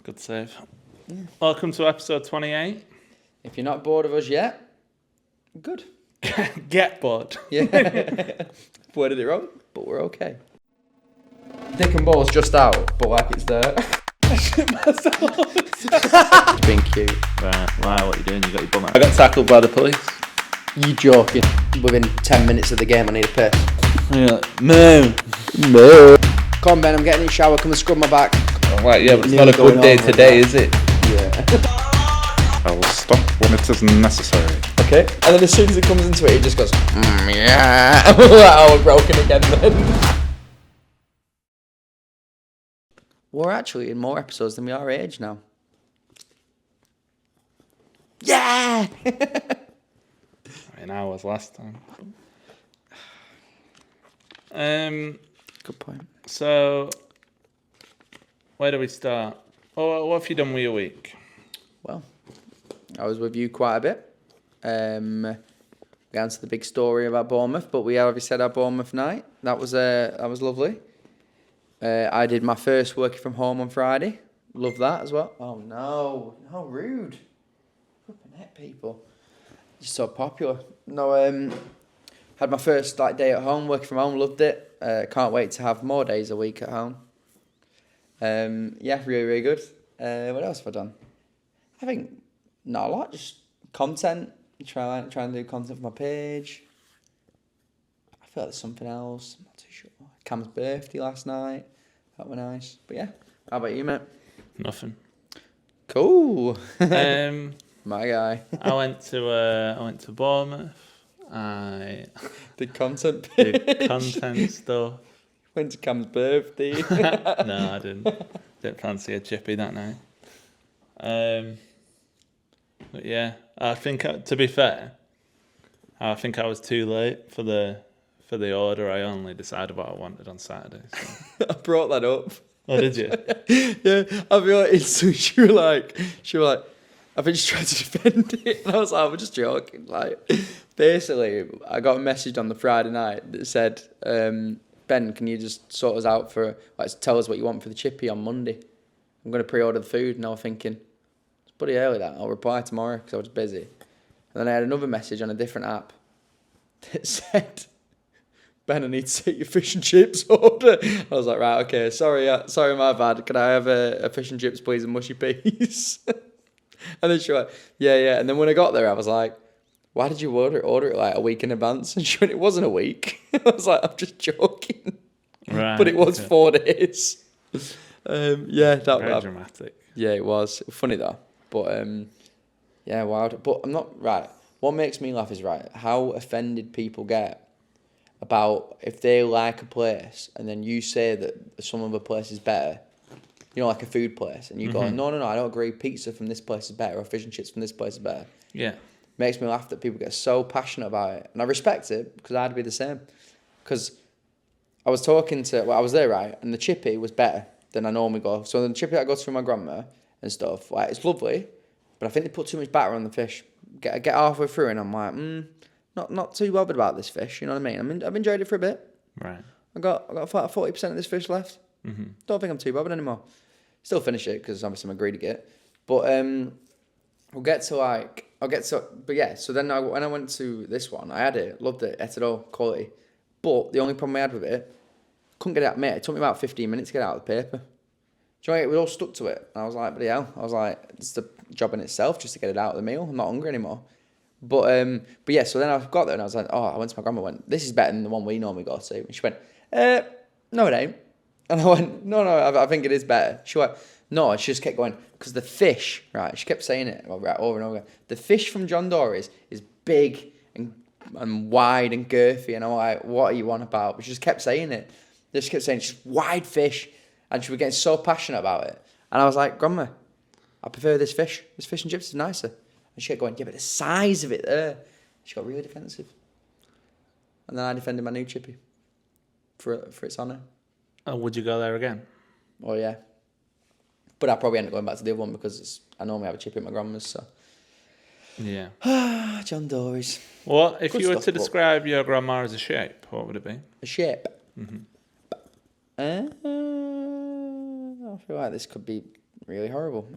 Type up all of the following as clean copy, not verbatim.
Good save. Yeah. Welcome to episode 28. If you're not bored of us yet, good. Get bored. Yeah. Worded it wrong, but we're okay. Dick and balls just out, but like it's there. It's been cute. Right, wow, what are you doing? You got your bum out. I got tackled by the police. You joking? Within 10 minutes of the game, I need a piss. You're like, no. Come on, Ben, I'm getting in the shower. Come and scrub my back. Oh, right, yeah, but it's not a good day today, is it? Yeah. I will stop when it is necessary. Okay. And then as soon as it comes into it, it just goes, yeah. Oh, we're broken again then. We're actually in more episodes than we are age now. Yeah! An hour was last time. Good point. So, where do we start? Oh, what have you done with your week? Well, I was with you quite a bit. Got into the big story about Bournemouth, but we already said our Bournemouth night. That was lovely. I did my first working from home on Friday. Love that as well. Oh no, how rude! Flipping heck, people. Just so popular. No, had my first day at home, working from home. Loved it. Can't wait to have more days a week at home. Yeah, really, really good. What else have I done? I think not a lot. Just content. Try and do content for my page. I feel like there's something else. I'm not too sure. Cam's birthday last night. That was nice. But yeah, how about you, mate? Nothing. Cool. My guy. I went to Bournemouth. I did content page. did content stuff. Went to Cam's birthday. No, I didn't. Didn't fancy a chippy that night. But yeah, I think to be fair, I think I was too late for the order. I only decided what I wanted on Saturday. So. I brought that up. Oh, did you? Yeah, I feel like so she was like, I think she tried to defend it, and I was like, I'm just joking. Like, basically, I got a message on the Friday night that said, Ben, can you just sort us out for, tell us what you want for the chippy on Monday? I'm going to pre-order the food, and I was thinking, it's pretty early that, I'll reply tomorrow, because I was busy. And then I had another message on a different app that said, Ben, I need to take your fish and chips order. I was like, right, okay, sorry, my bad. Can I have a fish and chips, please, and mushy peas? And then she went, yeah. And then when I got there, I was like, why did you order it like a week in advance? And she went, it wasn't a week. I was like, I'm just joking. Right. But it was 4 days. Yeah, that very dramatic. Yeah, it was funny though. But yeah, wild. But I'm not right. What makes me laugh is how offended people get about if they like a place and then you say that some other place is better. You know, like a food place, and you go, no, I don't agree. Pizza from this place is better, or fish and chips from this place is better. Yeah, makes me laugh that people get so passionate about it, and I respect it because I'd be the same. Because I was I was there, right, and the chippy was better than I normally go. So the chippy I go to my grandma and stuff, it's lovely, but I think they put too much batter on the fish. Get halfway through, and I'm like, not too bothered about this fish. You know what I mean? I've enjoyed it for a bit. Right. I got 40% of this fish left. Mm-hmm. Don't think I'm too bothered anymore. Still finish it because obviously I'm a greedy git. But but yeah. So then when I went to this one, I had it, loved it, ate it all, quality. But the only problem I had with it, couldn't get it out, mate. It took me about 15 minutes to get it out of the paper. Do you know, it was all stuck to it. And I was like, bloody hell. I was like, it's the job in itself just to get it out of the meal. I'm not hungry anymore. But yeah, so then I got there and I was like, I went to my grandma and went, this is better than the one we normally go to. And she went, no, it ain't. And I went, no, I think it is better. She went, no, and she just kept going, because the fish, right, she kept saying it over and over again. The fish from John Dory's is big and wide and girthy. And I'm like, what are you on about? But she just kept saying it. They just kept saying, it's just wide fish. And she was getting so passionate about it. And I was like, Grandma, I prefer this fish. This fish and chips is nicer. And she kept going, yeah, but the size of it there. She got really defensive. And then I defended my new chippy for its honour. Oh, would you go there again? Oh, yeah. But I probably end up going back to the other one because I normally have a chippy at my grandma's, so. Yeah. John Dory's. Well, if you were to describe your grandma as a shape, what would it be? A shape? Mm-hmm. I feel like this could be really horrible.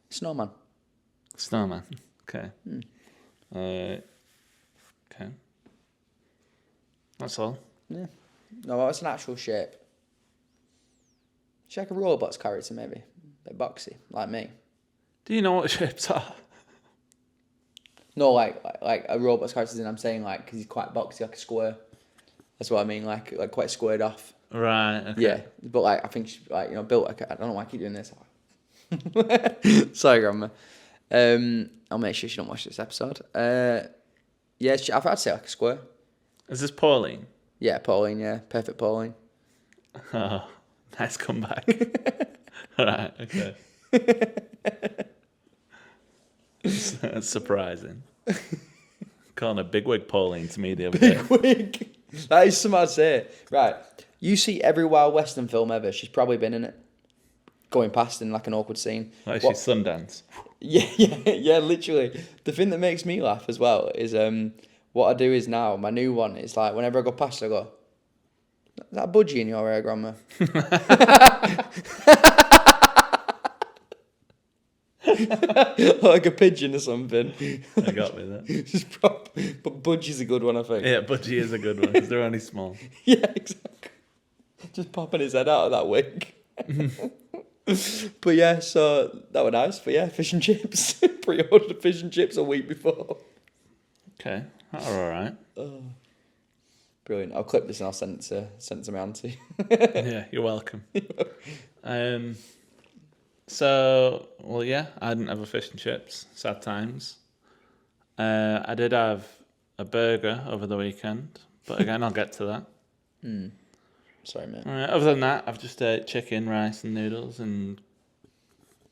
Snowman. Snowman. Okay. Okay. That's all. Yeah. No, what's an actual shape? She's like a Roblox character, maybe. A bit boxy, like me. Do you know what shapes are? No, like a Roblox character, I'm saying like because he's quite boxy, like a square. That's what I mean, like quite squared off. Right. Okay. Yeah, but like I think she's like built. Like, I don't know why I keep doing this. Sorry, Grandma. I'll make sure she don't watch this episode. Yeah, I'd say like a square. Is this Pauline? Yeah, Pauline. Yeah, perfect Pauline. Oh, nice comeback. Right. Okay. That's surprising. Calling a bigwig Pauline to me the other day. Bigwig. That is something I'd say. Right. You see every Wild Western film ever. She's probably been in it. Going past in like an awkward scene. Like she's Sundance. Yeah, literally. The thing that makes me laugh as well is what I do is now, my new one is like whenever I go past I go, is that a budgie in your hair, Grandma? Like a pigeon or something. I got me that. Just but budgie's a good one, I think. Yeah, budgie is a good one because they're only small. Yeah, exactly. Just popping his head out of that wig. But yeah, so that was nice. But yeah, fish and chips. Pre-ordered fish and chips a week before. Okay, that's all right. Brilliant. I'll clip this and I'll send it to my auntie. Yeah, you're welcome. So, well, yeah, I didn't have a fish and chips. Sad times. I did have a burger over the weekend, but again, I'll get to that. Sorry, mate. Other than that, I've just ate chicken, rice, and noodles, and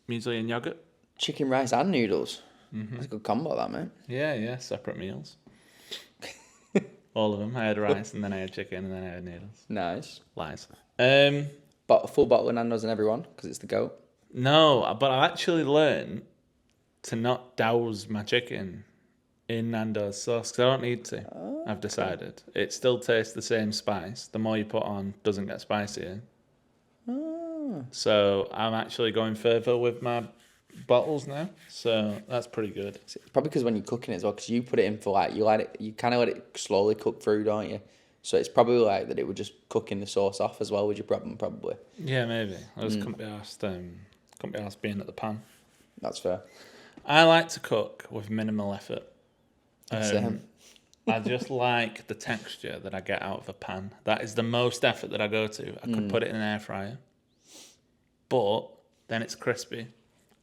muesli and yogurt. Chicken, rice, and noodles. That's a good combo, that, mate. Yeah, separate meals. All of them. I had rice, and then I had chicken, and then I had noodles. Nice. Lies. But a full bottle of Nando's in everyone because it's the goat. No, but I've actually learned to not douse my chicken in Nando's sauce because I don't need to. I've decided. It still tastes the same spice. The more you put on, doesn't get spicier. So I'm actually going further with my bottles now. So that's pretty good. It's probably because when you're cooking it as well, because you put it in for like, you kind of let it slowly cook through, don't you? So it's probably like that it would just cooking the sauce off as well with your problem, probably. Yeah, maybe. I just couldn't be asked being at the pan. That's fair. I like to cook with minimal effort. Same. I just like the texture that I get out of a pan. That is the most effort that I go to. I could put it in an air fryer, but then it's crispy.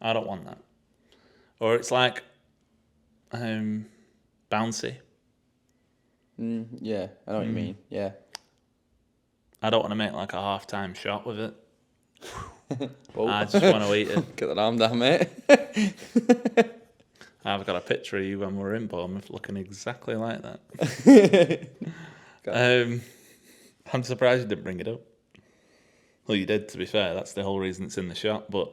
I don't want that. Or it's like bouncy. Yeah, I know what you mean. Yeah. I don't want to make like a half-time shot with it. Oh. I just want to eat it. Get that arm down, mate. I've got a picture of you when we were in Bournemouth looking exactly like that. I'm surprised you didn't bring it up. Well, you did, to be fair. That's the whole reason it's in the shop, but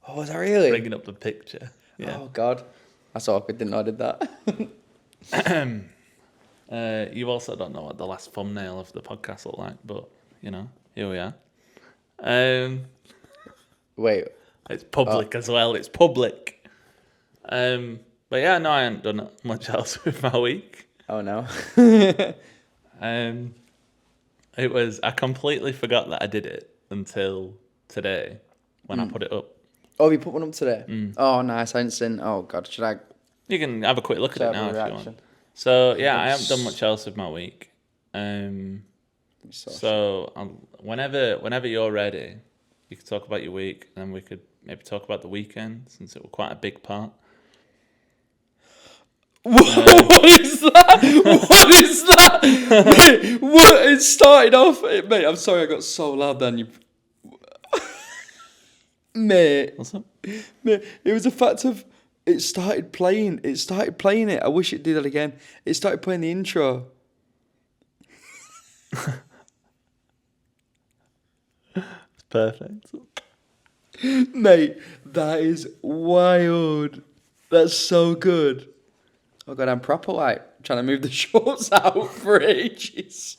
Oh, is that really? bringing up the picture. Yeah. Oh, God. That's awkward. Didn't know I did that. You also don't know what the last thumbnail of the podcast looked like, but, here we are. Wait. It's public as well. It's public. But yeah, no, I haven't done much else with my week. Oh, no. I completely forgot that I did it until today when I put it up. Oh, you put one up today? Oh, nice. I hadn't seen. Oh, God. Should I? You can have a quick look at it now if you reaction? want. So yeah, I haven't done much else with my week. Whenever you're ready, you can talk about your week, and then we could maybe talk about the weekend since it was quite a big part. What is that? What is that? Mate, what? It started off. Mate, I'm sorry I got so loud then. Mate. What's up? Mate, it was the fact of it started playing it. I wish it did that again. It started playing the intro. It's perfect. Mate, that is wild. That's so good. Oh, God, I'm proper like trying to move the shorts out for ages.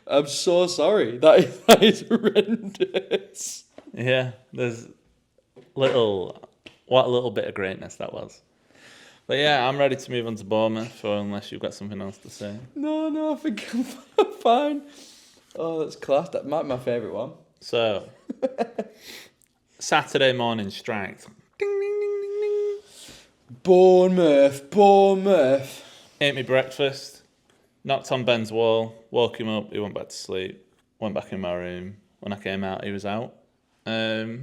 I'm so sorry. That is horrendous. Yeah, there's What a little bit of greatness that was. But yeah, I'm ready to move on to Bournemouth, or unless you've got something else to say. No, I think I'm fine. Oh, that's class. That might be my favourite one. So, Saturday morning strike. Ding, ding, ding, ding, ding. Bournemouth. Ate me breakfast, knocked on Ben's wall, woke him up, he went back to sleep, went back in my room. When I came out, he was out. I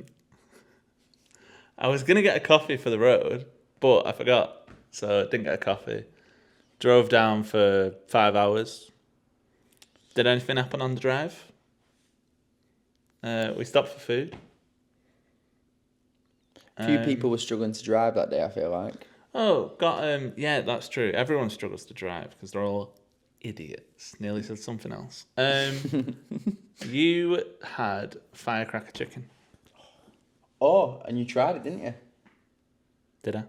was going to get a coffee for the road, but I forgot. So I didn't get a coffee. Drove down for 5 hours. Did anything happen on the drive? We stopped for food. A few people were struggling to drive that day, I feel like. Oh, yeah, that's true. Everyone struggles to drive because they're all idiots. Nearly said something else. You had firecracker chicken. Oh, and you tried it, didn't you? Did I?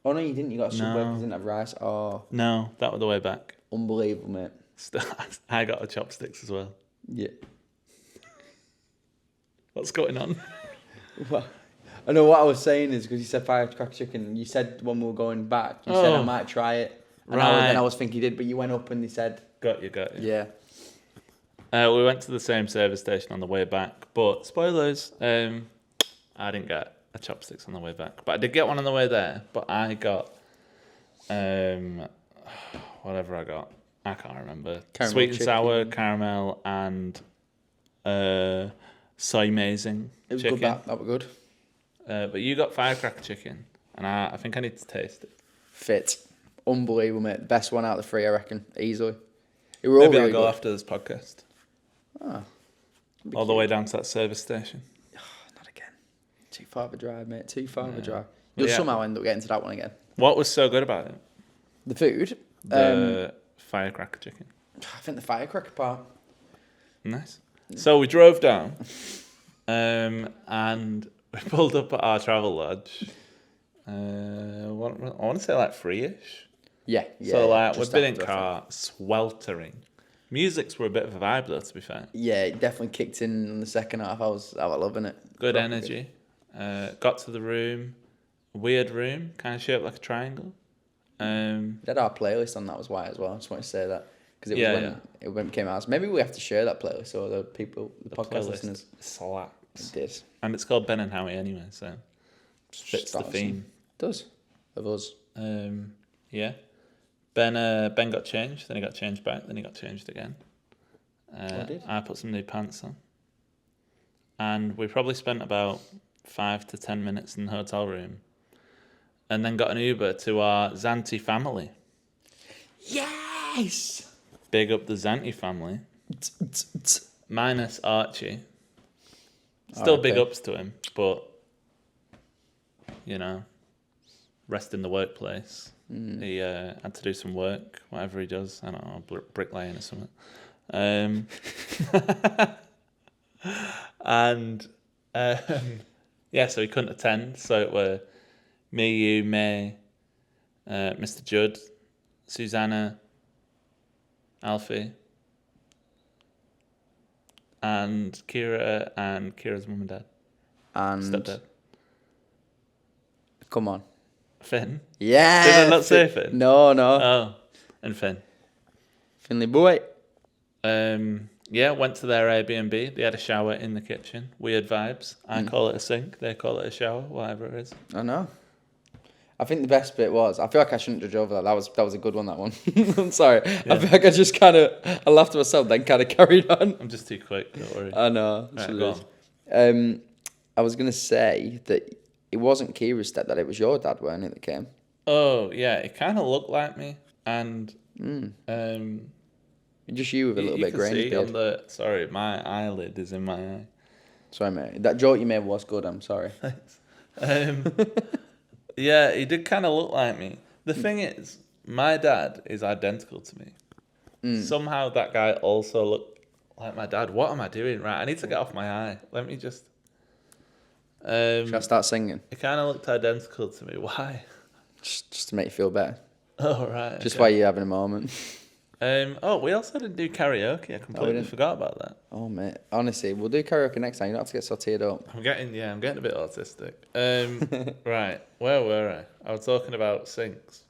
Oh, no, you didn't. You got a Subway No. because you didn't have rice. Oh, No, that was the way back. unbelievable, mate. I got the chopsticks as well. Yeah. What's going on? Well, I know what I was saying is because you said firecracker chicken. You said when we were going back, you said I Oh. might try it. And Right. I was thinking you did, but you went up and they said, Got you. yeah. We went to the same service station on the way back, but spoilers, I didn't get a chopsticks on the way back, but I did get one on the way there. But I got whatever I got, I can't remember. Caramel Sweet and sour, chicken. caramel, and soy amazing It was chicken. good, that was good. But you got firecracker chicken, and I think I need to taste it. Fit. Unbelievable, mate. Best one out of the three, I reckon. Easily. It were all Maybe really I'll go good. after this podcast. Oh, All the way down to that service station. not again. Too far of a drive, mate. Too far of a Yeah. drive. Well, You'll yeah. somehow end up getting to that one again. What was so good about it? The food. The firecracker chicken. I think the firecracker part. Nice. So we drove down, and we pulled up at our travel lodge. I want to say like 3ish. Yeah. So like just we've been in after, I think. car, sweltering. Musics were a bit of a vibe though, to be fair. Yeah, it definitely kicked in the second half. I was loving it. Good Proper energy. Got to the room, weird room, kind of shaped like a triangle. We had our playlist on that was why as well. I just want to say that because it was Yeah, when it came out. So maybe we have to share that playlist so the people, the podcast Playlist listeners, slaps. did. And it's called Ben and Howie anyway, so fits the Stars. theme. Does of us. Yeah. Ben got changed, then he got changed back, then he got changed again. did? I put some new pants on. And we probably spent about 5 to 10 minutes in the hotel room. And then got an Uber to our Zanti family. Yes. Big up the Zanti family. Minus Archie. Still big R.I.P. ups to him, but, you know, rest in the workplace. He had to do some work, whatever he does. I don't know, bricklaying or something. And, yeah, so he couldn't attend. So it were me, you, May, Mr. Judd, Susanna, Alfie, and Kira and Kira's mum and dad. And Stepdad. come on. Finn. Yeah. Did I not say Finn? No. Oh, and Finn. Finley boy. Yeah, went to their Airbnb. They had a shower in the kitchen. Weird vibes. I call it a sink. They call it a shower. Whatever it is. I know. I think the best bit was, I feel like I shouldn't judge over that. That was a good one, that one. I'm sorry. I feel like I just I laughed to myself, then kind of carried on. I'm just too quick. Don't worry. I know. Right, she go is. I was going to say that it wasn't Kira's stepdad, it was your dad, weren't it, that came? Oh yeah, it kind of looked like me, and Just you with a little you bit can of Grange see on beard. the. Sorry, my eyelid is in my eye. Sorry, mate. That joke you made was good, I'm sorry. Yeah, he did kind of look like me. The thing is, my dad is identical to me. Somehow that guy also looked like my dad. What am I doing? Right, I need to get off my eye. Let me just. Should I start singing? It kind of looked identical to me. Why? Just to make you feel better. Oh right. Just okay. while you're having a moment. We also didn't do karaoke. I completely didn't? forgot about that. Oh, mate. Honestly, we'll do karaoke next time. You don't have to get so teared up. I'm getting a bit autistic. Right, where were I? I was talking about sinks.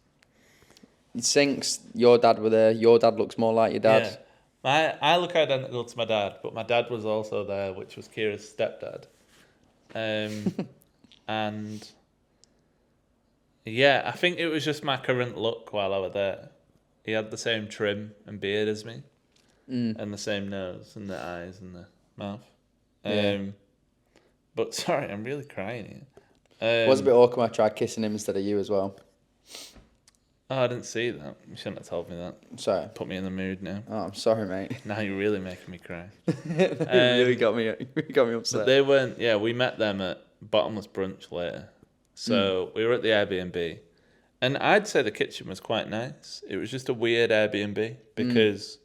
Sinks, your dad were there. Your dad looks more like your dad. Yeah. I look identical to my dad, but my dad was also there, which was Kira's stepdad. And yeah, I think it was just my current look while I was there. He had the same trim and beard as me, and the same nose and the eyes and the mouth. But sorry, I'm really crying here. It was a bit awkward when I tried kissing him instead of you as well. Oh, I didn't see that. You shouldn't have told me that. Sorry. Put me in the mood now. Oh, I'm sorry, mate. Now you're really making me cry. It really got me upset. But they weren't. Yeah, we met them at Bottomless Brunch later. So we were at the Airbnb, and I'd say the kitchen was quite nice. It was just a weird Airbnb because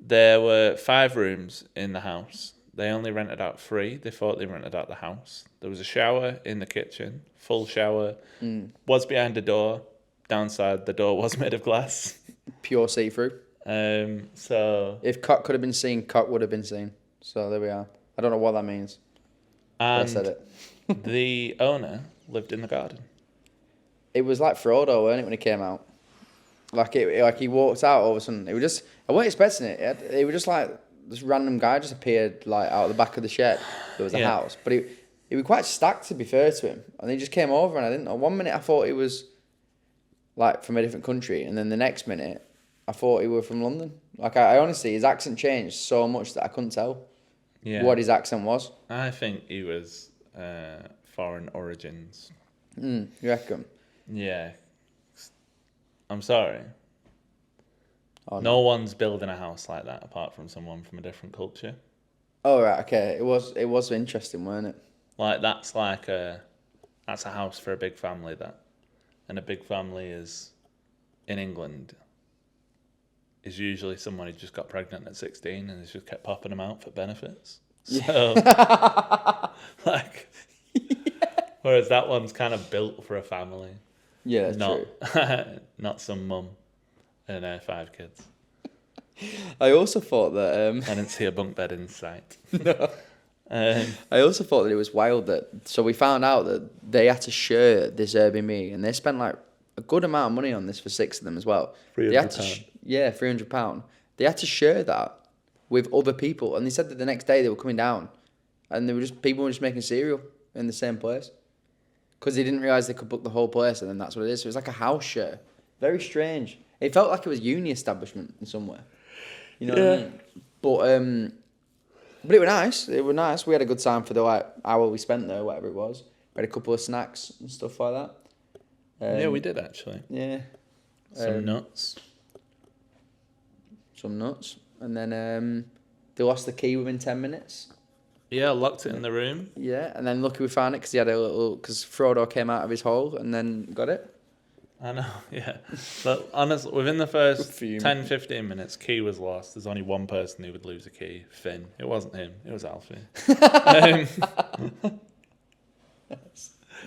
there were 5 rooms in the house. They only rented out 3. They thought they rented out the house. There was a shower in the kitchen, full shower. Was behind a door. Downside, the door was made of glass. Pure see-through. So If cock could have been seen, cock would have been seen. So there we are. I don't know what that means. But I said it. The owner lived in the garden. It was like Frodo, weren't it, when he came out? Like he walked out all of a sudden. It was just, I wasn't expecting it. It was just like this random guy just appeared like out of the back of the shed. There was a house, but he was quite stacked, to be fair to him. And he just came over, and I didn't know. 1 minute I thought he was like from a different country, and then the next minute I thought he was from London. Like I honestly, his accent changed so much that I couldn't tell what his accent was. I think he was foreign origins. You reckon? Yeah. I'm sorry. Oh, no one's building a house like that apart from someone from a different culture. Oh right, okay. It was interesting, weren't it? Like that's a house for a big family, that. And a big family is in England is usually someone who just got pregnant at 16 and has just kept popping them out for benefits. So whereas that one's kind of built for a family. Yeah, that's true. Not some mum and 5 kids. I also thought that I didn't see a bunk bed in sight. No. I also thought that it was wild so we found out that they had to share this Airbnb, and they spent like a good amount of money on this for 6 of them as well. £300. £300. They had to share that with other people, and they said that the next day they were coming down, and people were just making cereal in the same place because they didn't realize they could book the whole place, and then that's what it is. So it was like a house share. Very strange. It felt like it was a uni establishment in somewhere. You know what I mean? But it was nice. It was nice. We had a good time for the hour we spent there, whatever it was. We had a couple of snacks and stuff like that. Yeah, we did actually. Yeah. Some nuts. Some nuts. And then they lost the key within 10 minutes. Yeah, locked it in the room. Yeah, and then lucky we found it because he had because Frodo came out of his hole and then got it. I know, yeah. But honestly, within the first 10, 15 minutes, key was lost. There's only one person who would lose a key, Finn. It wasn't him, it was Alfie.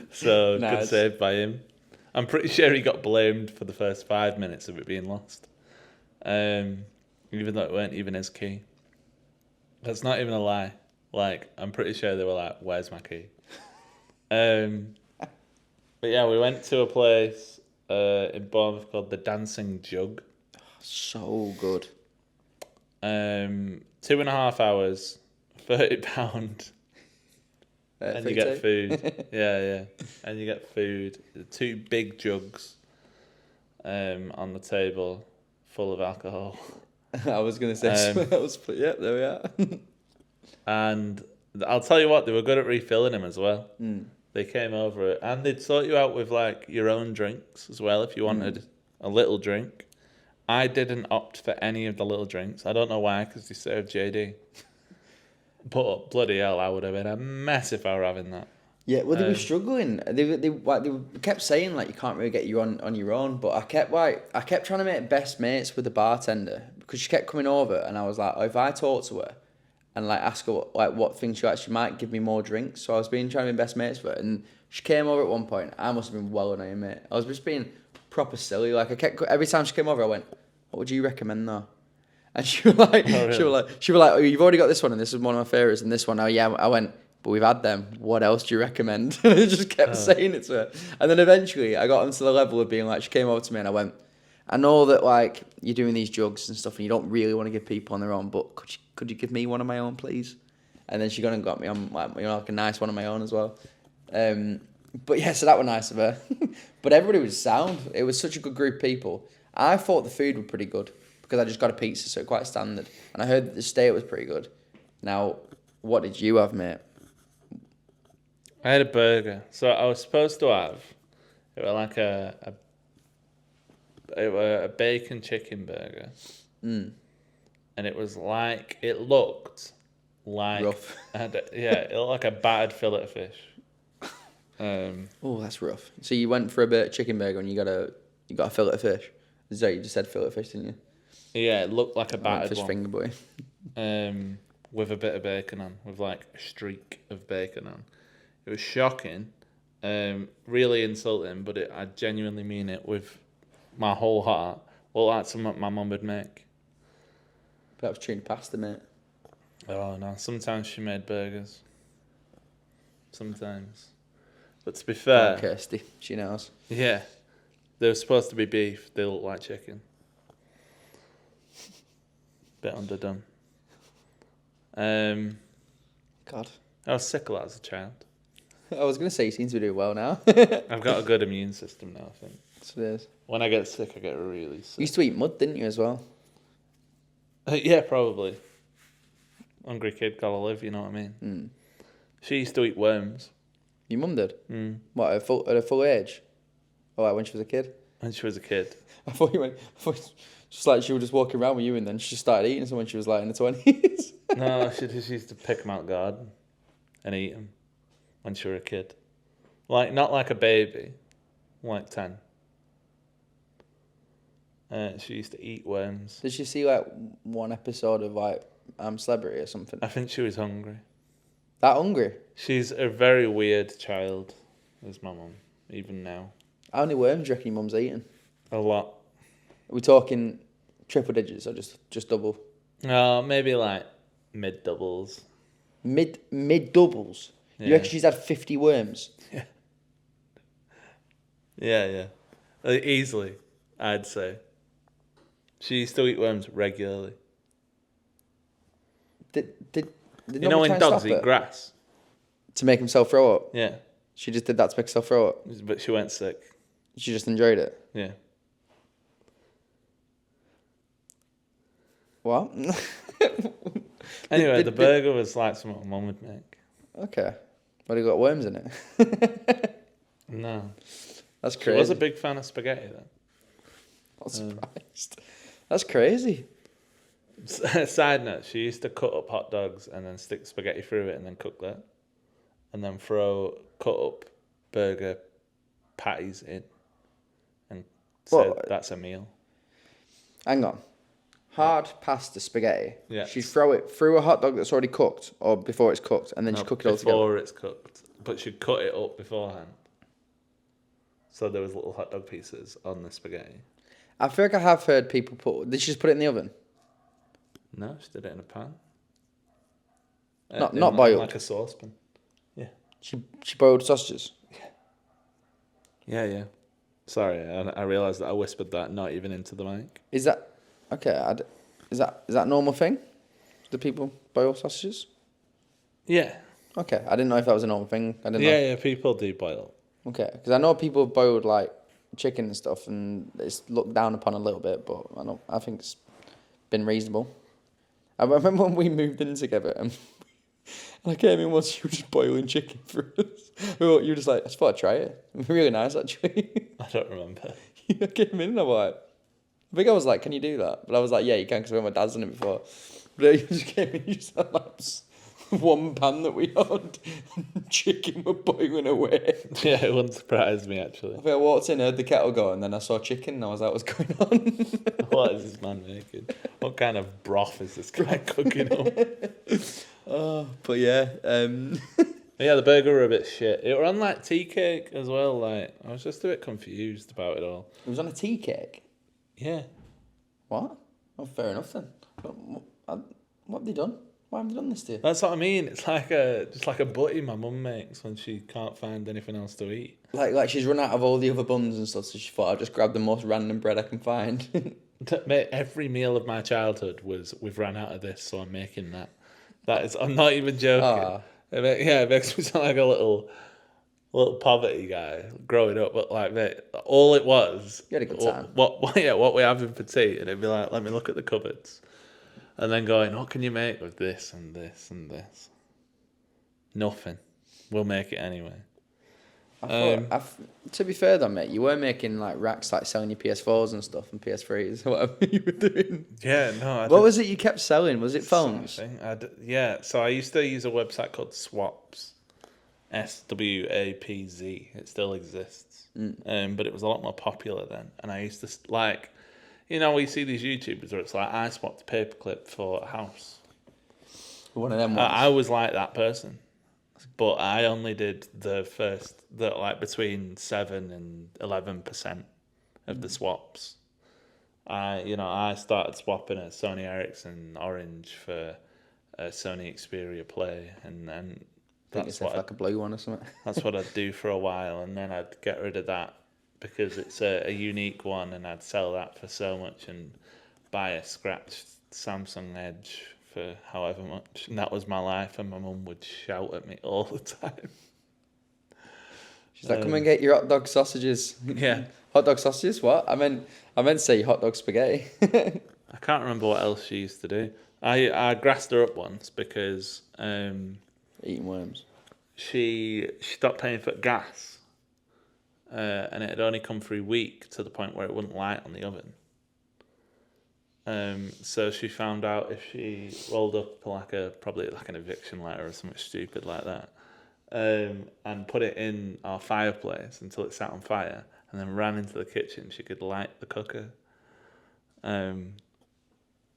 So, nice. Good save by him. I'm pretty sure he got blamed for the first 5 minutes of it being lost. Even though it weren't even his key. That's not even a lie. Like, I'm pretty sure they were like, where's my key? But yeah, we went to a place in Bournemouth called the Dancing Jug. So good. 2.5 hours, £30. And you get food. Yeah. And you get food. 2 big jugs on the table full of alcohol. I was going to say something else, but yeah, there we are. And I'll tell you what, they were good at refilling them as well. They came over and they'd sort you out with like your own drinks as well if you wanted a little drink. I didn't opt for any of the little drinks. I don't know why, because they served JD. But bloody hell, I would have been a mess if I were having that. Yeah, well, they were struggling. They kept saying like you can't really get you on your own. But I kept trying to make best mates with the bartender because she kept coming over, and I was like, oh, if I talk to her and like ask her what things she might give me more drinks. So I was trying to be best mates with her, and she came over at one point. I must have been well on her, mate. I was just being proper silly. Like every time she came over, I went, what would you recommend though? And she was like, Oh, really? she was like, oh, you've already got this one, and this is one of my favorites, and this one. Oh yeah, I went, but we've had them. What else do you recommend? And I just kept saying it to her, and then eventually I got onto the level of being like, she came over to me and I went, I know that like you're doing these drugs and stuff, and you don't really want to give people on their own, but could you give me one of my own, please? And then she gone and got me on like a nice one of my own as well. But yeah, so that was nice of her. But everybody was sound. It was such a good group of people. I thought the food was pretty good because I just got a pizza, so quite standard. And I heard that the steak was pretty good. Now, what did you have, mate? I had a burger. So I was supposed to have, it was like a bacon chicken burger. And it was like, it looked like, Rough. it looked like a battered fillet of fish. Oh, that's rough. So you went for a chicken burger and you got a fillet of fish. Sorry, you just said fillet of fish, didn't you? Yeah, it looked like a battered Fish one. finger boy. With a bit of bacon on, with like a streak of bacon on. It was shocking, really insulting, but I genuinely mean it with my whole heart. Well, that's something my mum would make. That was tuna pasta, mate. Oh no, sometimes she made burgers. Sometimes. But to be fair, Kirsty, she knows. yeah, they were supposed to be beef, they look like chicken. Bit underdone. God. I was sick a lot as a child. I was going to say you seem to be doing well now. I've got a good immune system now, I think. That's what it is. When I get sick, I get really sick. You used to eat mud, didn't you, as well? Yeah, probably. Hungry kid gotta live, you know what I mean? She used to eat worms Your mum did? What, at a full age? Or like when she was a kid? when she was a kid. I thought just like she was just walking around with you and then she just started eating some when she was like in the 20s. No, she just used to pick them out garden and eat them when she was a kid. Like, not like a baby, like 10. She used to eat worms. Did she see like one episode of like Celebrity or something? I think she was hungry. That hungry? She's a very weird child, is my mum, even now. How many worms do you reckon your mum's eating? A lot. Are we talking triple digits or just double? No, maybe like mid doubles. Mid doubles? Yeah. You reckon she's had 50 worms? Yeah. Easily, I'd say. She used to eat worms regularly. Did You know when dogs eat grass? To make himself throw up? Yeah. She just did that to make herself throw up? But she went sick. She just enjoyed it? Yeah. What? Anyway, the burger was like something my mum would make. Okay. But it got worms in it? No. That's She crazy. was a big fan of spaghetti, though. I'm surprised. That's crazy. Side note, she used to cut up hot dogs and then stick spaghetti through it and then cook that. And then cut up burger patties in. And said What? that's a meal. Hang on. Hard pasta spaghetti. Yeah. She'd throw it through a hot dog that's already cooked or before it's cooked and then she'd cook it all together. Before it's cooked. But she'd cut it up beforehand. So there was little hot dog pieces on the spaghetti. I feel like I have heard people did she just put it in the oven? No, she did it in a pan. Not boiled. Like a saucepan. Yeah. She boiled sausages? Yeah. Sorry, I realised that I whispered that not even into the mic. Is that okay? Is that a normal thing? Do people boil sausages? Yeah. Okay, I didn't know if that was a normal thing. I didn't know. Yeah, people do boil. Okay, because I know people boiled like chicken and stuff, and it's looked down upon a little bit, but I think it's been reasonable. I remember when we moved in together, and I came in once. You were just boiling chicken for us. You were just like, I just thought I'd try it. Really nice, actually. I don't remember. I came in and I was like, I think I was like, can you do that? But I was like, yeah, you can, because my dad's done it before. But you just came in, you just had like one pan that we had, and chicken were boiling away. Yeah, it wouldn't surprise me, actually. I think I walked in, heard the kettle go, and then I saw chicken, and I was like, what's going on? What is this man making? What kind of broth is this guy cooking up? But yeah, Yeah, the burger were a bit shit. It were on like tea cake as well. Like, I was just a bit confused about it all. it was on a tea cake. Yeah. What? Oh, fair enough then. What have they done? Why have they done this to you? That's what I mean. It's like just like a butty my mum makes when she can't find anything else to eat. Like she's run out of all the other buns and stuff, so she thought I'll just grab the most random bread I can find. Mate, every meal of my childhood was we've ran out of this, so I'm making that. I'm not even joking. It makes me sound like a little poverty guy growing up, but like, mate, all it was. You had a good time. What we're having for tea, and it'd be like, let me look at the cupboards, and then going, what can you make with this and this and this? Nothing. We'll make it anyway. To be fair though, mate, you were making like racks, like selling your PS4s and stuff and PS3s, whatever you were doing. Yeah, no. What was it you kept selling? Was it phones? So I used to use a website called Swapz, SWAPZ. It still exists, but it was a lot more popular then. And I used to like, we see these YouTubers where it's like I swapped a paperclip for a house. One of them ones. I was like that person. But I only did between 7 and 11% of the swaps. I started swapping a Sony Ericsson Orange for a Sony Xperia Play, and then that's what like a blue one or something. That's what I'd do for a while, and then I'd get rid of that because it's a unique one, and I'd sell that for so much and buy a scratched Samsung Edge for however much, and that was my life, and my mum would shout at me all the time. She's like, come and get your hot dog sausages. Yeah. Hot dog sausages? What? I meant to say hot dog spaghetti. I can't remember what else she used to do. I grassed her up once because eating worms. She stopped paying for gas, and it had only come through weak to the point where it wouldn't light on the oven. So she found out if she rolled up probably an eviction letter or something stupid like that, and put it in our fireplace until it sat on fire, and then ran into the kitchen, she could light the cooker,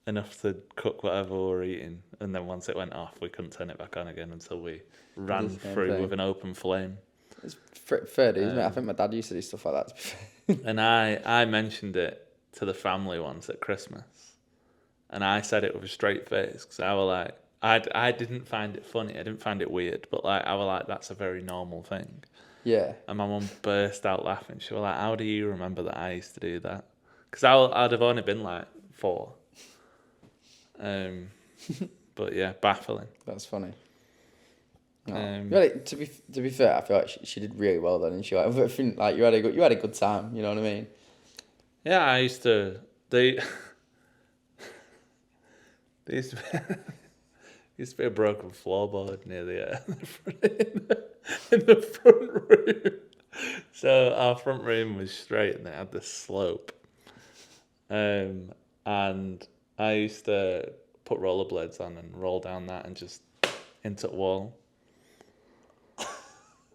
enough to cook whatever we were eating, and then once it went off, we couldn't turn it back on again until we ran through with an open flame. It's fair, isn't it? I think my dad used to do stuff like that. To be fair. And I mentioned it to the family once at Christmas, and I said it with a straight face because I was like, I didn't find it funny, I didn't find it weird, but like I was like, that's a very normal thing. Yeah. And my mum burst out laughing. She was like, how do you remember that I used to do that? Because I'd have only been like 4. But yeah, baffling. That's funny. No. Really, to be fair, I feel like she did really well then, and she I think like you had a good time. You know what I mean? Yeah, I used to. They used to be a broken floorboard near in the front room. So our front room was straight, and it had this slope. And I used to put rollerblades on and roll down that and just into the wall.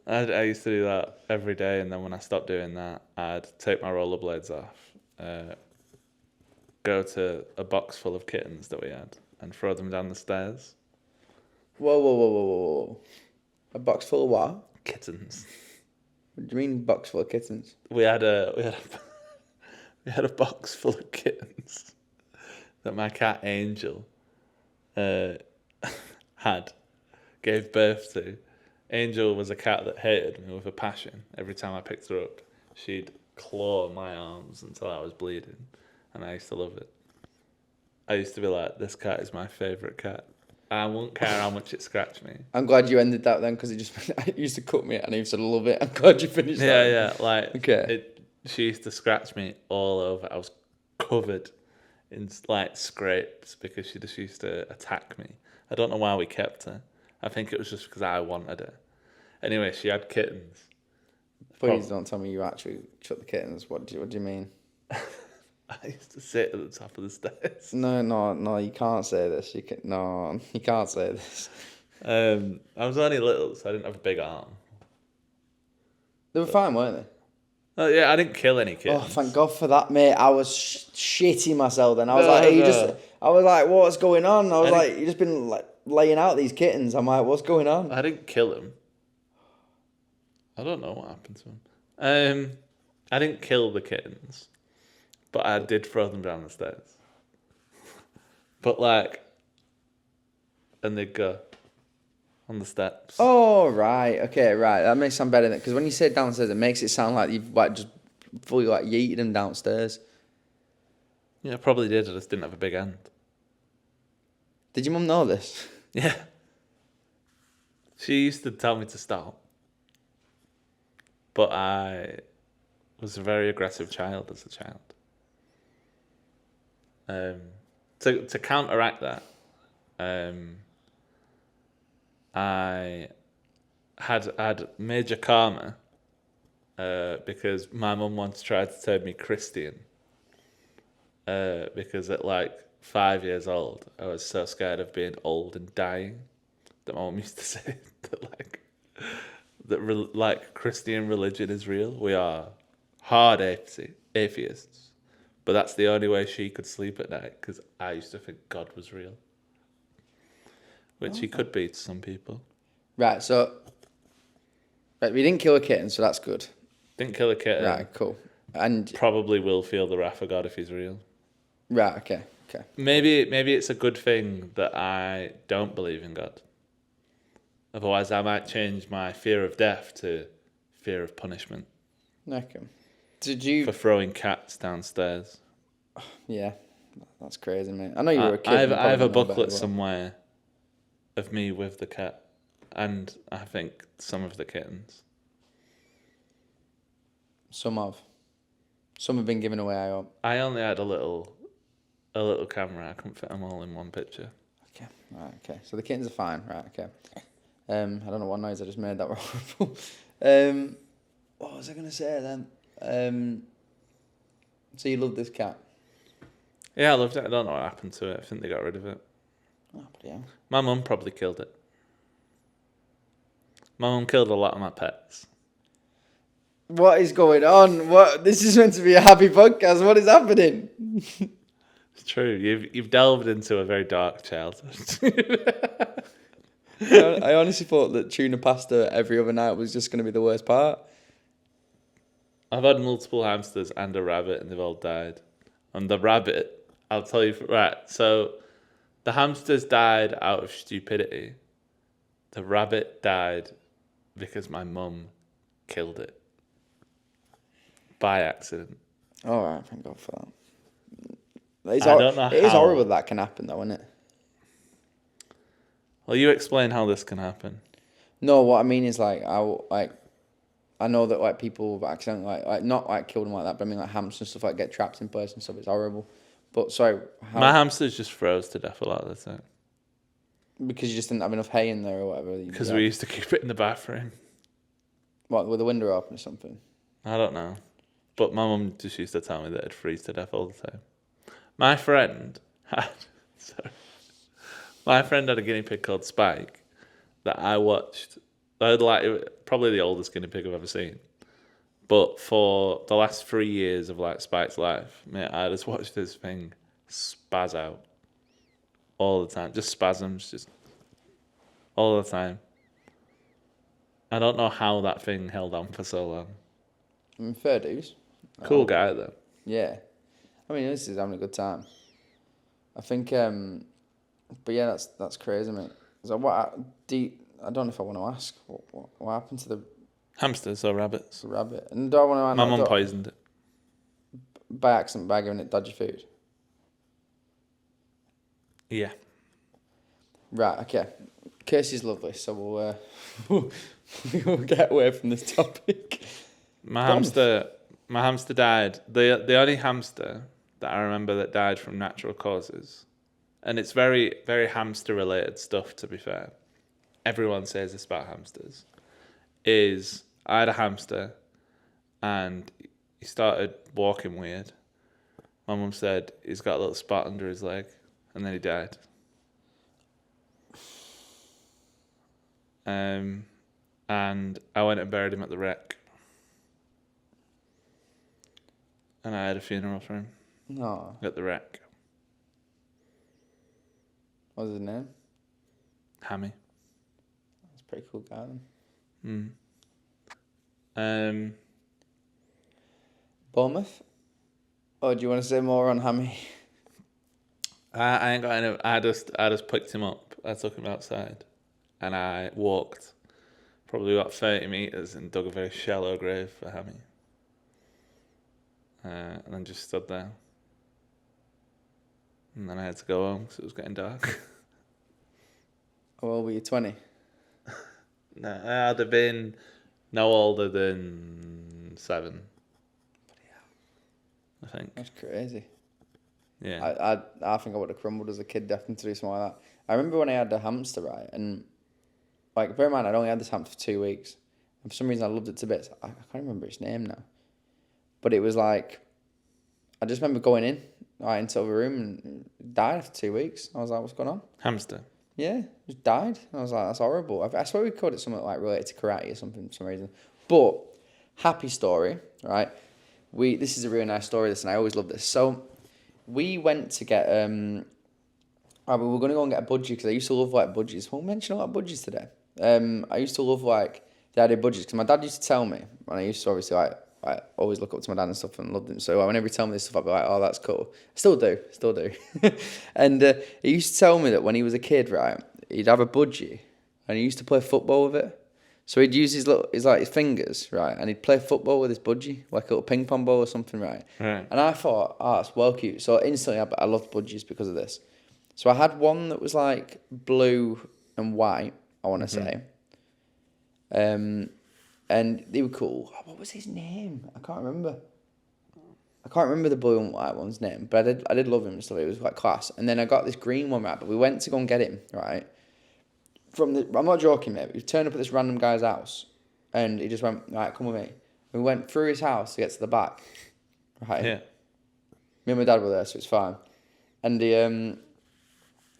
I used to do that every day, and then when I stopped doing that, I'd take my rollerblades off, go to a box full of kittens that we had, and throw them down the stairs. Whoa. A box full of what? Kittens. What do you mean box full of kittens? We had a box full of kittens that my cat Angel gave birth to. Angel was a cat that hated me with a passion. Every time I picked her up, she'd claw my arms until I was bleeding, and I used to love it. I used to be like, this cat is my favourite cat. I wouldn't care how much it scratched me. I'm glad you ended that then, because it used to cut me and I used to love it. I'm glad you finished that. Yeah, like, okay. She used to scratch me all over. I was covered in like scrapes because she just used to attack me. I don't know why we kept her. I think it was just because I wanted her. Anyway, she had kittens. Please don't tell me you actually shot the kittens. What do you mean? I used to sit at the top of the stairs. No, you can't say this. You can't say this. I was only little, so I didn't have a big arm. They were fine, weren't they? Oh yeah, I didn't kill any kittens. Oh, thank God for that, mate. I was shitting myself then. I was I was like, what's going on? I was like, you just been like laying out these kittens. I'm like, what's going on? I didn't kill them. I don't know what happened to them. I didn't kill the kittens, but I did throw them down the stairs. But like, and they'd go on the steps. Oh, right. Okay, right. That makes sound better than because when you say downstairs, it makes it sound like you've like just fully like yeeted him downstairs. Yeah, I probably did. I just didn't have a big hand. Did your mum know this? Yeah. She used to tell me to stop. But I was a very aggressive child as a child. To counteract that, I had major karma because my mum once tried to turn me Christian. Because at like 5 years old, I was so scared of being old and dying that my mum used to say that Christian religion is real. We are hard atheists, but that's the only way she could sleep at night because I used to think God was real, which he could be to some people. Right. So, right, we didn't kill a kitten, so that's good. Didn't kill a kitten. Right. Cool. And Probably will feel the wrath of God if he's real. right. Okay. Okay. Maybe it's a good thing that I don't believe in God. Otherwise, I might change my fear of death to fear of punishment Okay. Did you? for throwing cats downstairs. Yeah. That's crazy, mate. I know you were a kid. I you have probably a didn't know better, booklet but- somewhere of me with the cat, and I think some of the kittens. Some have been given away. I hope. I only had a little camera. I couldn't fit them all in one picture. Okay. Right. Okay. So the kittens are fine. Right. Okay. I don't know what noise I just made. That were horrible. What was I gonna say then? So you love this cat? Yeah, I loved it. I don't know what happened to it. I think they got rid of it. Oh, bloody hell. My mum probably killed it. My mum killed a lot of my pets. What is going on? What? This is meant to be a happy podcast. What is happening? It's true. You've delved into a very dark childhood. I honestly thought that tuna pasta every other night was just going to be the worst part. I've had multiple hamsters and a rabbit, and they've all died. And the rabbit, I'll tell you, right, so the hamsters died out of stupidity. The rabbit died because my mum killed it. By accident. All right, thank God for that. I don't know It is how- horrible that can happen, though, isn't it? Well, you explain how this can happen. No, what I mean is I know that like people have accidentally like not like killed them like that, but I mean like hamsters and stuff like get trapped in place and stuff. It's horrible. But sorry, My hamsters just froze to death a lot of the time. because you just didn't have enough hay in there or whatever. Because we used to keep it in the bathroom. What, with the window open or something? I don't know. But my mum just used to tell me that it'd freeze to death all the time. My friend had a guinea pig called Spike that I watched. Probably the oldest guinea pig I've ever seen. But for the last 3 years of like Spike's life, mate, I just watched this thing spaz out all the time. Just spasms, just all the time. I don't know how that thing held on for so long. I mean, fair dues. Cool guy though. Yeah. I mean, this is having a good time. I think, but yeah, that's crazy, mate. So I don't know if I want to ask what happened to the Hamsters or rabbits. rabbit, and do I want to? My mum poisoned it. By accident, by giving it dodgy food. Yeah. Right. Okay. Casey's lovely, so we'll get away from this topic. My Go on. hamster died. The only hamster that I remember that died from natural causes, and it's very, very hamster related stuff, to be fair. Everyone says this about hamsters. Is I had a hamster and he started walking weird. My mum said he's got a little spot under his leg, and then he died. And I went and buried him at the wreck. And I had a funeral for him No, at the wreck. what was his name? Hammy. That's a pretty cool guy. Then. Bournemouth. Oh, do you want to say more on Hammy? I ain't got any. I just picked him up. I took him outside, and I walked probably about 30 meters and dug a very shallow grave for Hammy. And then just stood there. And then I had to go home because it was getting dark. How old were you? 20? No, I'd have been no older than 7. I think. That's crazy. Yeah. I think I would have crumbled as a kid, definitely to do something like that. I remember when I had the hamster, right? And, like, bear in mind, I'd only had this hamster for 2 weeks. And for some reason, I loved it to bits. I can't remember its name now. But it was like, I just remember going in, right, into the room and it died after 2 weeks. I was like, what's going on? Hamster. Yeah, it just died. And I was like, that's horrible. I swear we called it something like related to karate or something for some reason. But, happy story, right? This is a really nice story, this, and I always love this. So, we went to get, we were going to go and get a budgie because I used to love, like, budgies. We'll mention a lot of budgies today. I used to love, like, the idea of budgies because my dad used to tell me, and I used to obviously, like, I always look up to my dad and stuff and loved him. So like, whenever he tell me this stuff, I'd be like, oh, that's cool. Still do. And he used to tell me that when he was a kid, right, he'd have a budgie and he used to play football with it. So he'd use his fingers, right, and he'd play football with his budgie, like a little ping pong ball or something, right? Right. And I thought, oh, it's well cute. So instantly I loved budgies because of this. So I had one that was like blue and white, I want to say. And they were cool. Oh, what was his name? I can't remember. I can't remember the blue and white one's name, but I did love him and stuff. It was quite class. And then I got this green one, right? But we went to go and get him, right? I'm not joking, mate. We turned up at this random guy's house, and he just went, right, come with me. We went through his house to get to the back, right? Yeah. Me and my dad were there, so it's fine. And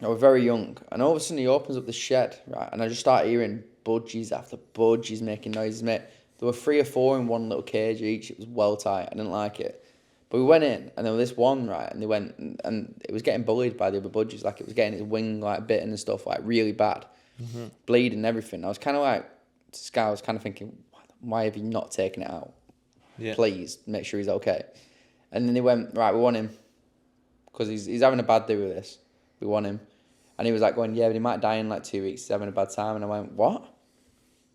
I was very young, and all of a sudden he opens up the shed, right? And I just start hearing budgies after budgies making noises, mate. There were 3 or 4 in one little cage each. It was well tight. I didn't like it. But we went in, and there was this one, right? And they went, and it was getting bullied by the other budgies. Like, it was getting its wing, like, bitten and stuff, like, really bad. Bleeding and everything. I was kind of like, this guy was kind of thinking, why have you not taken it out? Yeah. Please, make sure he's okay. And then they went, right, we want him. Because he's having a bad day with this. We want him. And he was like going, yeah, but he might die in like 2 weeks. He's having a bad time. And I went, what?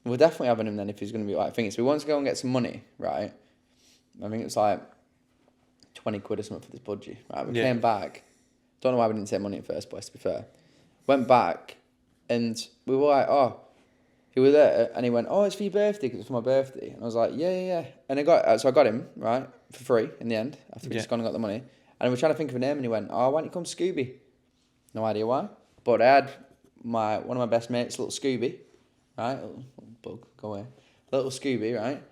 We're definitely having him then if he's going to be like thinking. So we wanted to go and get some money, right? I think it was like 20 quid or something for this budgie, right? We came back. Don't know why we didn't take money in the first place, to be fair. Went back and we were like, oh, he was there. And he went, oh, it's for your birthday because it's for my birthday. And I was like, yeah. And I got him, right, for free in the end after we just gone and got the money. And we were trying to think of a name and he went, oh, why don't you come Scooby? No idea why. But I had one of my best mates, little Scooby, right? Little bug, go away. Little Scooby, right?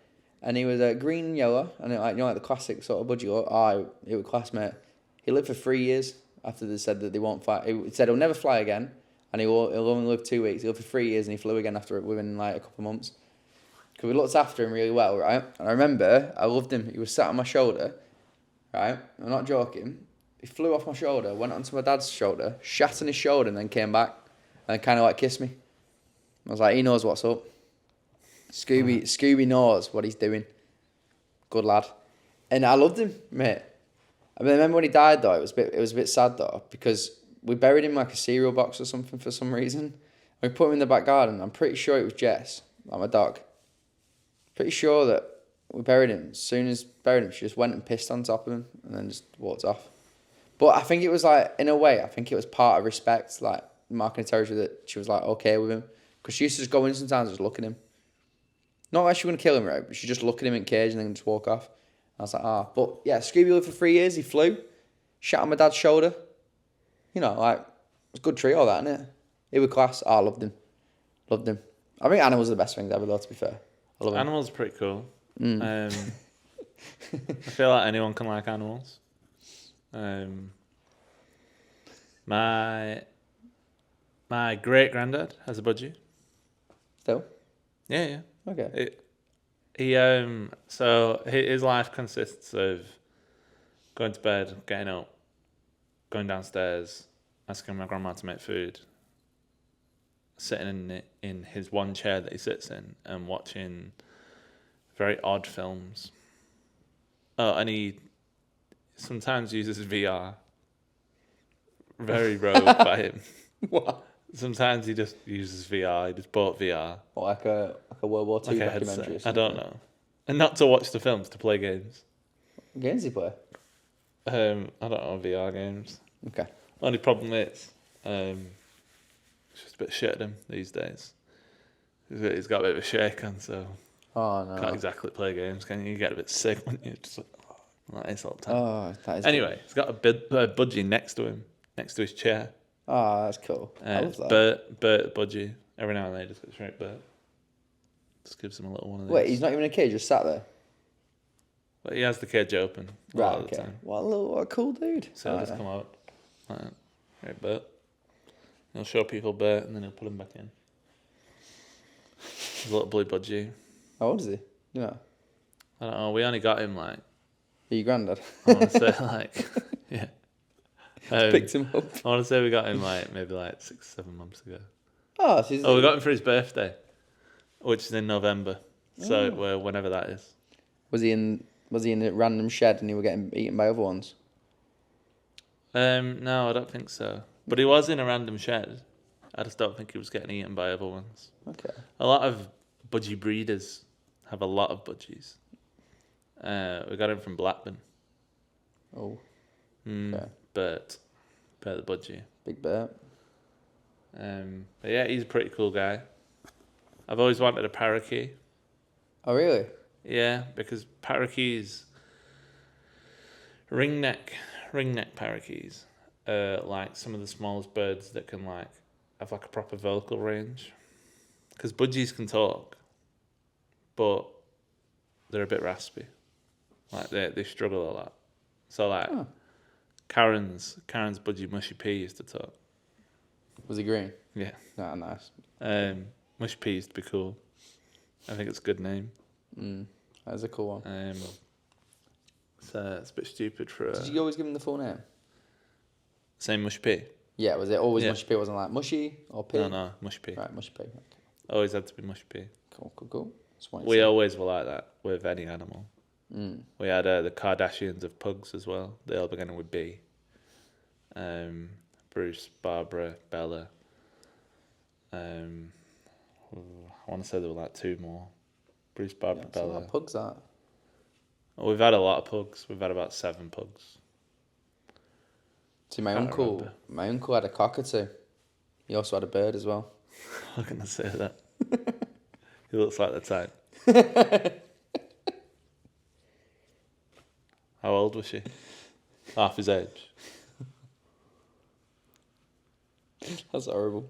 And he was green and yellow, and like the classic sort of budgie look. Oh, he was a classmate. He lived for 3 years after they said that they won't fly. He said he'll never fly again, and he'll only live 2 weeks. He lived for 3 years, and he flew again after it within like a couple of months. Because we looked after him really well, right? And I remember I loved him. He was sat on my shoulder, right? I'm not joking. He flew off my shoulder, went onto my dad's shoulder, shat on his shoulder, and then came back and kind of like kissed me. I was like, he knows what's up. Scooby knows what he's doing. Good lad. And I loved him, mate. I mean, I remember when he died though, it was a bit sad though, because we buried him in like a cereal box or something for some reason. We put him in the back garden. I'm pretty sure it was Jess, like my dog. Pretty sure that we buried him. As soon as buried him, she just went and pissed on top of him and then just walked off. But I think it was like, in a way, I think it was part of respect, like marking the territory that she was like okay with him. Because she used to just go in sometimes and just look at him. Not like she was going to kill him, right? But she'd just look at him in the cage and then just walk off. I was like, But yeah, Scooby lived for 3 years. He flew. Shat on my dad's shoulder. You know, like, it was a good treat, all that, innit? He was class. I loved him. Loved him. I think animals are the best things ever, though, to be fair. I love them. Animals are pretty cool. I feel like anyone can like animals. My great granddad has a budgie. Still? Yeah. Okay. So his life consists of going to bed, getting up, going downstairs, asking my grandma to make food, sitting in his one chair that he sits in and watching very odd films. Oh, and he sometimes uses VR. very rogue by him. What? Sometimes he just uses VR. He just bought VR. Or like a World War II Like a documentary. headset. Or I don't know. And not to watch the films, to play games. What games do you play? I don't know, VR games. Okay. Only problem is, it's just a bit shit at him these days. He's got a bit of a shake on, so Oh no. can't exactly play games, can you? You get a bit sick when you just like this all the time. Oh, that is. Anyway, he's got a budgie next to him, next to his chair. Oh, that's cool. I love that. Bert the budgie. Every now and then he just goes straight Bert. Just gives him a little one of these. Wait, he's not even in a cage, just sat there. But he has the cage open a Right. lot of the Okay. time. what a cool dude. So he'll just come out. Like, right, Bert. He'll show people Bert and then he'll put him back in. He's a little blue budgie. How old is he? You know. I don't know. We only got him like, Are you granddad? I want to say like, yeah. Picked him up. I want to say we got him like maybe like 6-7 months ago. Oh, so he's Oh, we got him for his birthday, which is in November. So whenever that is. Was he in a random shed and he were getting eaten by other ones? No, I don't think so. But he was in a random shed. I just don't think he was getting eaten by other ones. Okay. A lot of budgie breeders have a lot of budgies. We got him from Blackburn. Oh, Okay. Bert the budgie. big Bert. But yeah, he's a pretty cool guy. I've always wanted a parakeet. Oh, really? Yeah, because parakeets, ringneck parakeets, like some of the smallest birds that can like have like a proper vocal range. Because budgies can talk, but they're a bit raspy. Like they struggle a lot. So like Karen's budgie Mushy P used to talk. Was he green? Yeah. Nah, nice. Mushy P used to be cool. I think it's a good name. That was a cool one. So it's a bit stupid for Did you always give him the full name? same Mushy P. Yeah, was it always Yeah. Mushy P? It wasn't like Mushy or P? No, Mushy P. Right, Mushy P. Okay. Always had to be Mushy P. Cool. Just wanted to We see. always were like that with any animal. We had the Kardashians of pugs as well. They all began with B. Bruce, Barbara, Bella. I want to say there were like 2 more. Bruce, Barbara, That's a lot Bella. of pugs, that. We've had a lot of pugs. We've had about 7 pugs. See, my Can't uncle remember. had a cockatoo. He also had a bird as well. How can I say that? He looks like the type. How old was she? Half his age. That's horrible.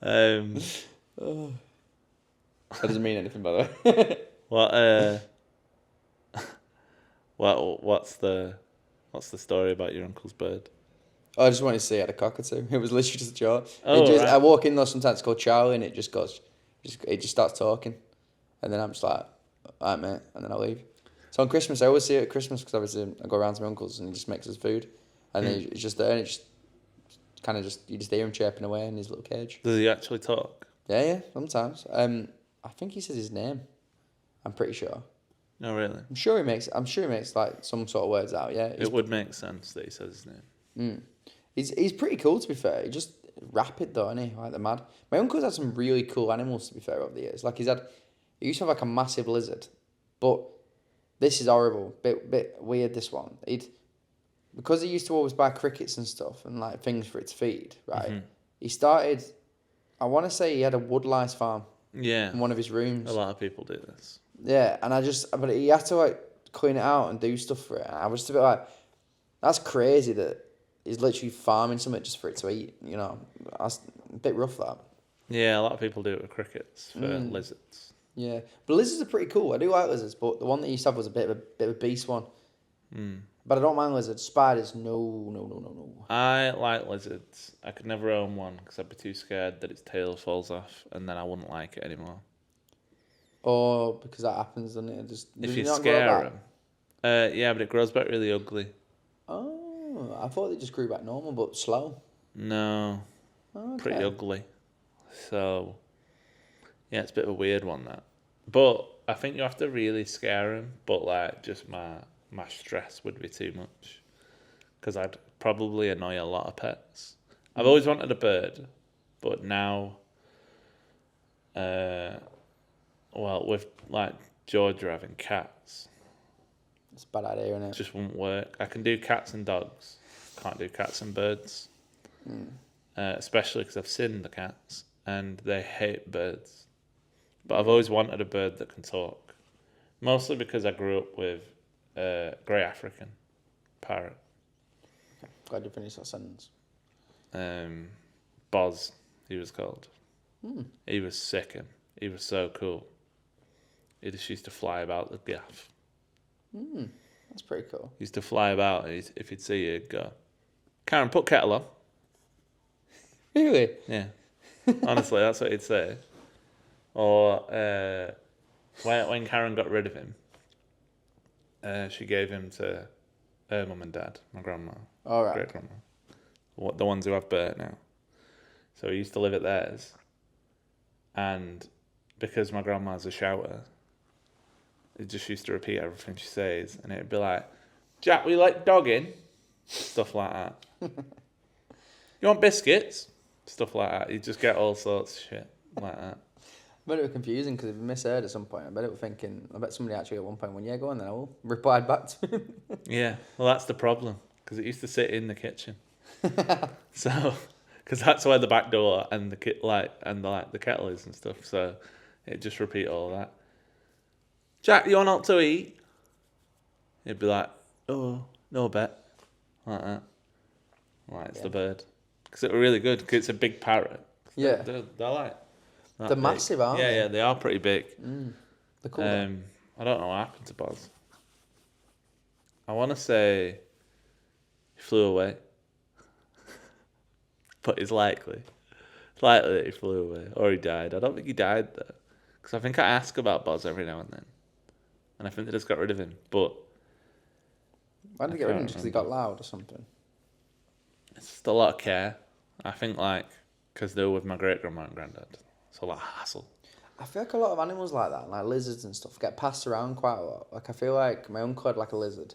Um, That doesn't mean anything, by the way. What's the story about your uncle's bird? I just wanted to say he had a cockatoo. It was literally just a joke. Oh, right. I walk in there sometimes, it's called Charlie, and it just starts talking. And then I'm just like, alright, mate. And then I leave. So on Christmas, I always see it at Christmas because obviously I go around to my uncle's and he just makes us food. And then it's just there and it's just kind of you just hear him chirping away in his little cage. Does he actually talk? Yeah, sometimes. I think he says his name. I'm pretty sure. No, really. I'm sure he makes like some sort of words out. Yeah, It would make sense that he says his name. he's pretty cool, to be fair. He just rapid though, isn't he? Like the mad. My uncle's had some really cool animals, to be fair, over the years. Like he used to have like a massive lizard, but this is horrible. Bit weird. This one. Because he used to always buy crickets and stuff and like things for it to feed. Right. He started. I want to say he had a woodlice farm Yeah. in one of his rooms. A lot of people do this. Yeah, and but he had to like clean it out and do stuff for it. And I was just a bit like, that's crazy that he's literally farming something just for it to eat. You know, that's a bit rough, that. Yeah, a lot of people do it with crickets for lizards. Yeah, but lizards are pretty cool. I do like lizards, but the one that he used to have was a bit of a beast one. But I don't mind lizards. Spiders, no. I like lizards. I could never own one because I'd be too scared that its tail falls off and then I wouldn't like it anymore. Or because that happens, doesn't it? Does If it you not grow scare back? them. Yeah, but it grows back really ugly. Oh, I thought they just grew back normal, but slow. No, Okay. pretty ugly. So, yeah, it's a bit of a weird one, that. But I think you have to really scare them, but like just my stress would be too much. because I'd probably annoy a lot of pets. I've always wanted a bird, but now, well, with like Georgia having cats, It's a bad idea, isn't it it? just won't work. I can do cats and dogs, can't do cats and birds. Especially because I've seen the cats and they hate birds. But I've always wanted a bird that can talk. Mostly because I grew up with grey African parrot. Glad you finished that sentence. Boz, he was called. He was sick and he was so cool. He just used to fly about the gaff. That's pretty cool. He used to fly about and if he'd see you, he'd go, Karen, put kettle on. Really? Yeah. Honestly, that's what he'd say. Or when Karen got rid of him, she gave him to her mum and dad, my grandma, All right. great grandma, the ones who have Bert now. So he used to live at theirs, and because my grandma's a shouter, he just used to repeat everything she says, and it'd be like, "Jack, we like dogging," stuff like that. You want biscuits? Stuff like that. You just get all sorts of shit like that. I bet it was confusing because if you misheard at some point, I bet it was thinking, I bet somebody actually at one point went, yeah, go on then, I will. Replied back to him. Yeah, well, that's the problem because it used to sit in the kitchen. So, because that's where the back door and the the kettle is and stuff. So, it just repeat all that. Jack, you want out to eat? He'd be like, "Oh, no bet," like that. Like it's the bird because it were really good because it's a big parrot. Yeah. They're like. that They're big. massive, aren't they? Yeah, they are pretty big. They're cool. though. I don't know what happened to Boz. I want to say he flew away, but it's likely that he flew away or he died. I don't think he died though, because I think I ask about Boz every now and then, and I think they just got rid of him. But Why did they get rid of him? Just because he got loud or something? it's just a lot of care. I think because they were with my great grandma and granddad, it's a lot of hassle. I feel like a lot of animals like that, like lizards and stuff, get passed around quite a lot. Like I feel like my uncle had like a lizard.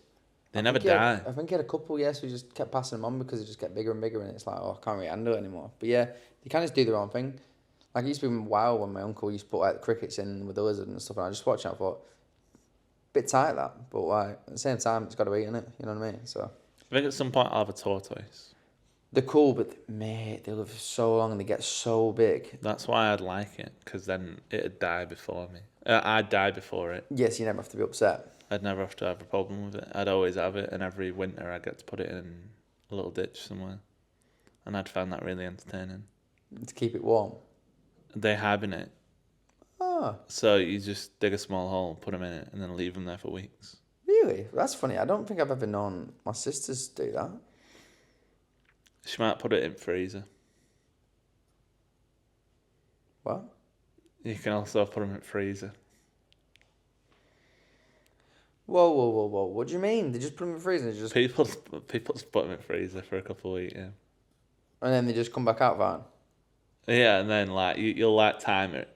They never think he die. had- I think he had a couple, yes, who just kept passing them on because they just get bigger and bigger, and it's like, oh, I can't really handle it anymore. But yeah, they kind of just do their own thing. Like it used to be wild when my uncle used to put like crickets in with the lizard and stuff, and I just watched it and I thought, bit tight that, but like at the same time, it's got to eat in it. You know what I mean? So I think at some point I'll have a tortoise. they're cool, but mate, they live so long and they get so big. That's why I'd like it, because then it'd die before me. I'd die before it. Yes, you never have to be upset. I'd never have to have a problem with it. I'd always have it, and every winter I get to put it in a little ditch somewhere. And I'd find that really entertaining. To keep it warm. They hibernate. Oh, So you just dig a small hole, put them in it, and then leave them there for weeks. really? That's funny. I don't think I've ever known my sisters do that. She might put it in freezer. What? You can also put them in freezer. Whoa, whoa, whoa, whoa. What do you mean? They just put them in the freezer and, People just put them in freezer for a couple of weeks, yeah. and then they just come back out fine? Yeah, and then you'll time it.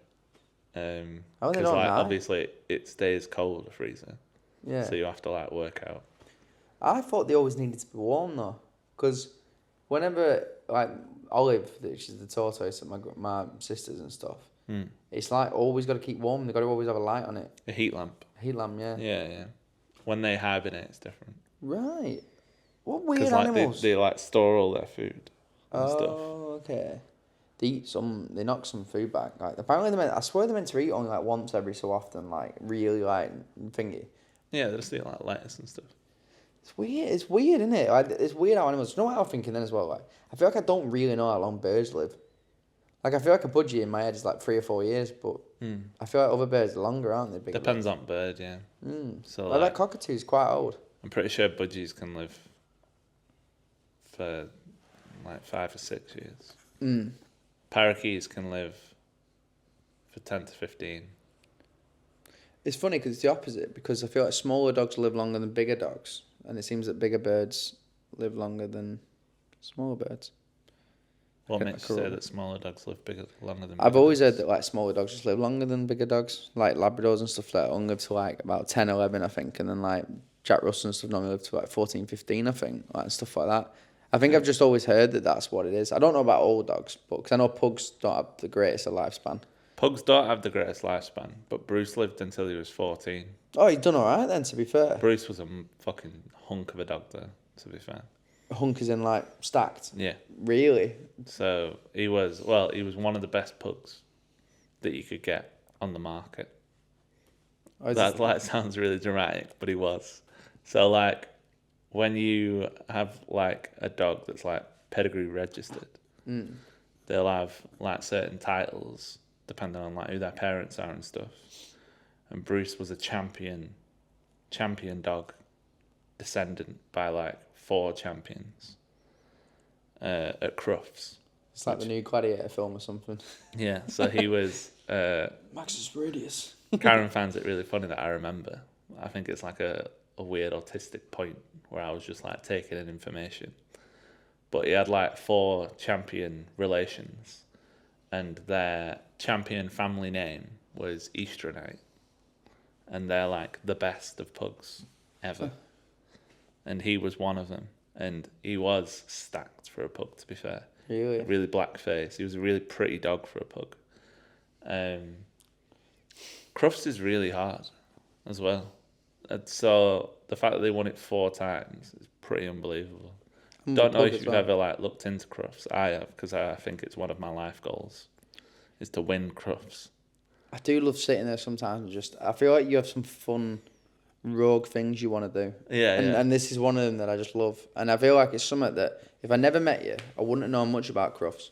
How are they Because not now? obviously it stays cold, the freezer. Yeah. So you have to work out. I thought they always needed to be warm though, because whenever Olive, which is the tortoise, and my sisters and stuff, it's like always got to keep warm. They got to always have a light on it. A heat lamp. Heat lamp, yeah. Yeah. When they hibernate, it's different. Right. What weird Because animals? they store all their food and stuff. Oh, okay. They knock some food back. Like apparently I swear they're meant to eat only like once every so often, like really thingy. Yeah, they just eat lettuce and stuff. It's weird. It's weird, isn't it? It's weird how animals. You know what I was thinking then as well? Like I feel like I don't really know how long birds live. Like I feel like a budgie in my head is like 3 or 4 years, but I feel like other birds are longer, aren't they? Bigger Depends on bird, yeah. So birds. Like cockatoo's quite old. I'm pretty sure budgies can live for 5 or 6 years. Parakeets can live for 10 to 15. It's funny because it's the opposite. Because I feel like smaller dogs live longer than bigger dogs, and it seems that bigger birds live longer than smaller birds. What Okay, makes you cool. say that smaller dogs live longer than I've bigger always dogs? heard that smaller dogs just live longer than bigger dogs. Like Labradors and stuff only live to about 10, 11, I think, and then Jack Jack Russell and stuff normally live to like 14, 15, I think, like stuff like that. I think I've just always heard that that's what it is. I don't know about old dogs, but because I know pugs don't have the greatest of lifespan. Pugs don't have the greatest lifespan, but Bruce lived until he was 14. Oh, he's done all right then, to be fair. Bruce was a fucking hunk of a dog, though, to be fair. Hunk is in like stacked. Yeah. Really? So he was one of the best pugs that you could get on the market. Oh, That like sounds really dramatic, but he was. So like when you have like a dog that's like pedigree registered, they'll have like certain titles depending on like who their parents are and stuff. And Bruce was a champion dog, descendant by like 4 champions at Crufts. It's like the new Gladiator film or something. Yeah, so he was. Max's Radius. Karen finds it really funny that I remember. I think it's like a weird autistic point where I was just like taking in information. But he had like 4 champion relations, and their champion family name was Easternite, and they're like the best of pugs ever. And he was one of them, and he was stacked for a pug, to be fair. Really? Really black face. He was a really pretty dog for a pug. Crufts is really hard as well. And so the fact that they won it 4 times is pretty unbelievable. Don't know if you've ever like looked into Crufts. I have, because I think it's one of my life goals, is to win Crufts. I do love sitting there sometimes and just, I feel like you have some fun rogue things you want to do. Yeah, and this is one of them that I just love. And I feel like it's something that if I never met you, I wouldn't have known much about Crufts.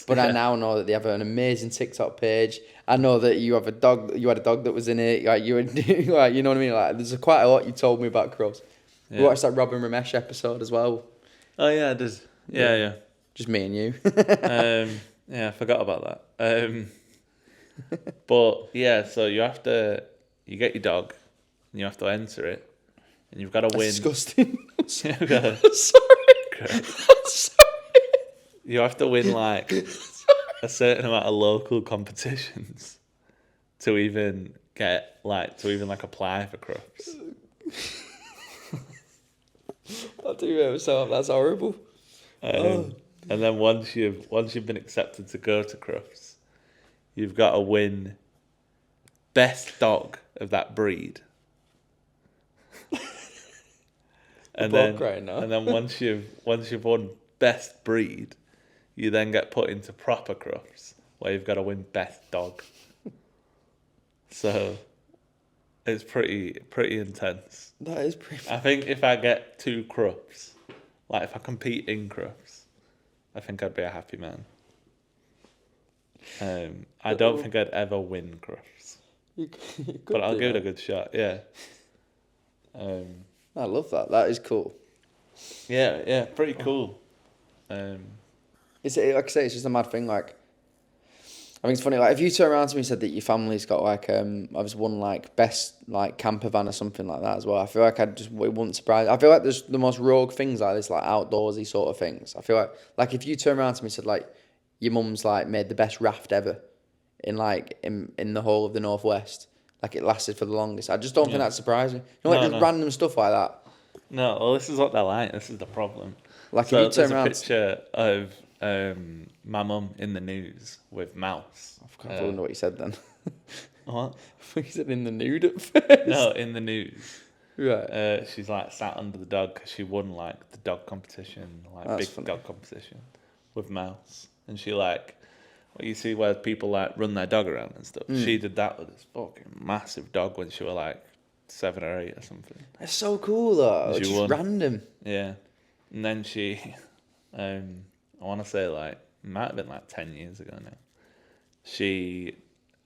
But I now know that they have an amazing TikTok page. I know that you have a dog. You had a dog that was in it. Like you were, like, you know what I mean. Like there's quite a lot you told me about Crufts. Yeah. We watched that Robin Ramesh episode as well. Oh yeah, it does. Yeah. Just me and you. Yeah, I forgot about that. But yeah, so you get your dog, and you have to enter it, and you've got to win. Disgusting. You've got to- I'm sorry. Great. I'm sorry. You have to win like a certain amount of local competitions to even apply for Crufts. I do remember so that's horrible. And then once you've been accepted to go to Crufts, you've got to win best dog of that breed. And then once you've won best breed, you then get put into proper Crufts where you've got to win best dog. So it's pretty intense. That is pretty. I think if I get 2 Crufts, like if I compete in Crufts, I think I'd be a happy man. I don't think I'd ever win Crufts, but I'll give it a good shot. Yeah. I love that. That is cool. Yeah, pretty cool. It's like I say, it's just a mad thing. Like, I think it's funny. Like, if you turn around to me and said that your family's got like I was won like best like camper van or something like that as well, I feel like it wouldn't surprise. I feel like there's the most rogue things like this, like outdoorsy sort of things. I feel like if you turn around to me and said like your mum's like made the best raft ever in the whole of the Northwest, like it lasted for the longest, I just don't think that's surprising. You know, like just random stuff like that. No, well, this is what they're like. This is the problem. Like So if you turn there's a around, picture of my mum in the news with Mouse. I can't remember what you said then. What? I think you said in the nude at first. No, in the news. Right. She's like sat under the dog because she won like the dog competition, like That's big funny. dog competition with Mouse, and she like, what you see where people like run their dog around and stuff. She did that with this fucking massive dog when she was like 7 or 8 or something. That's so cool though. She Just won. random. Yeah, and then she, I want to say like it might have been like 10 years ago now. She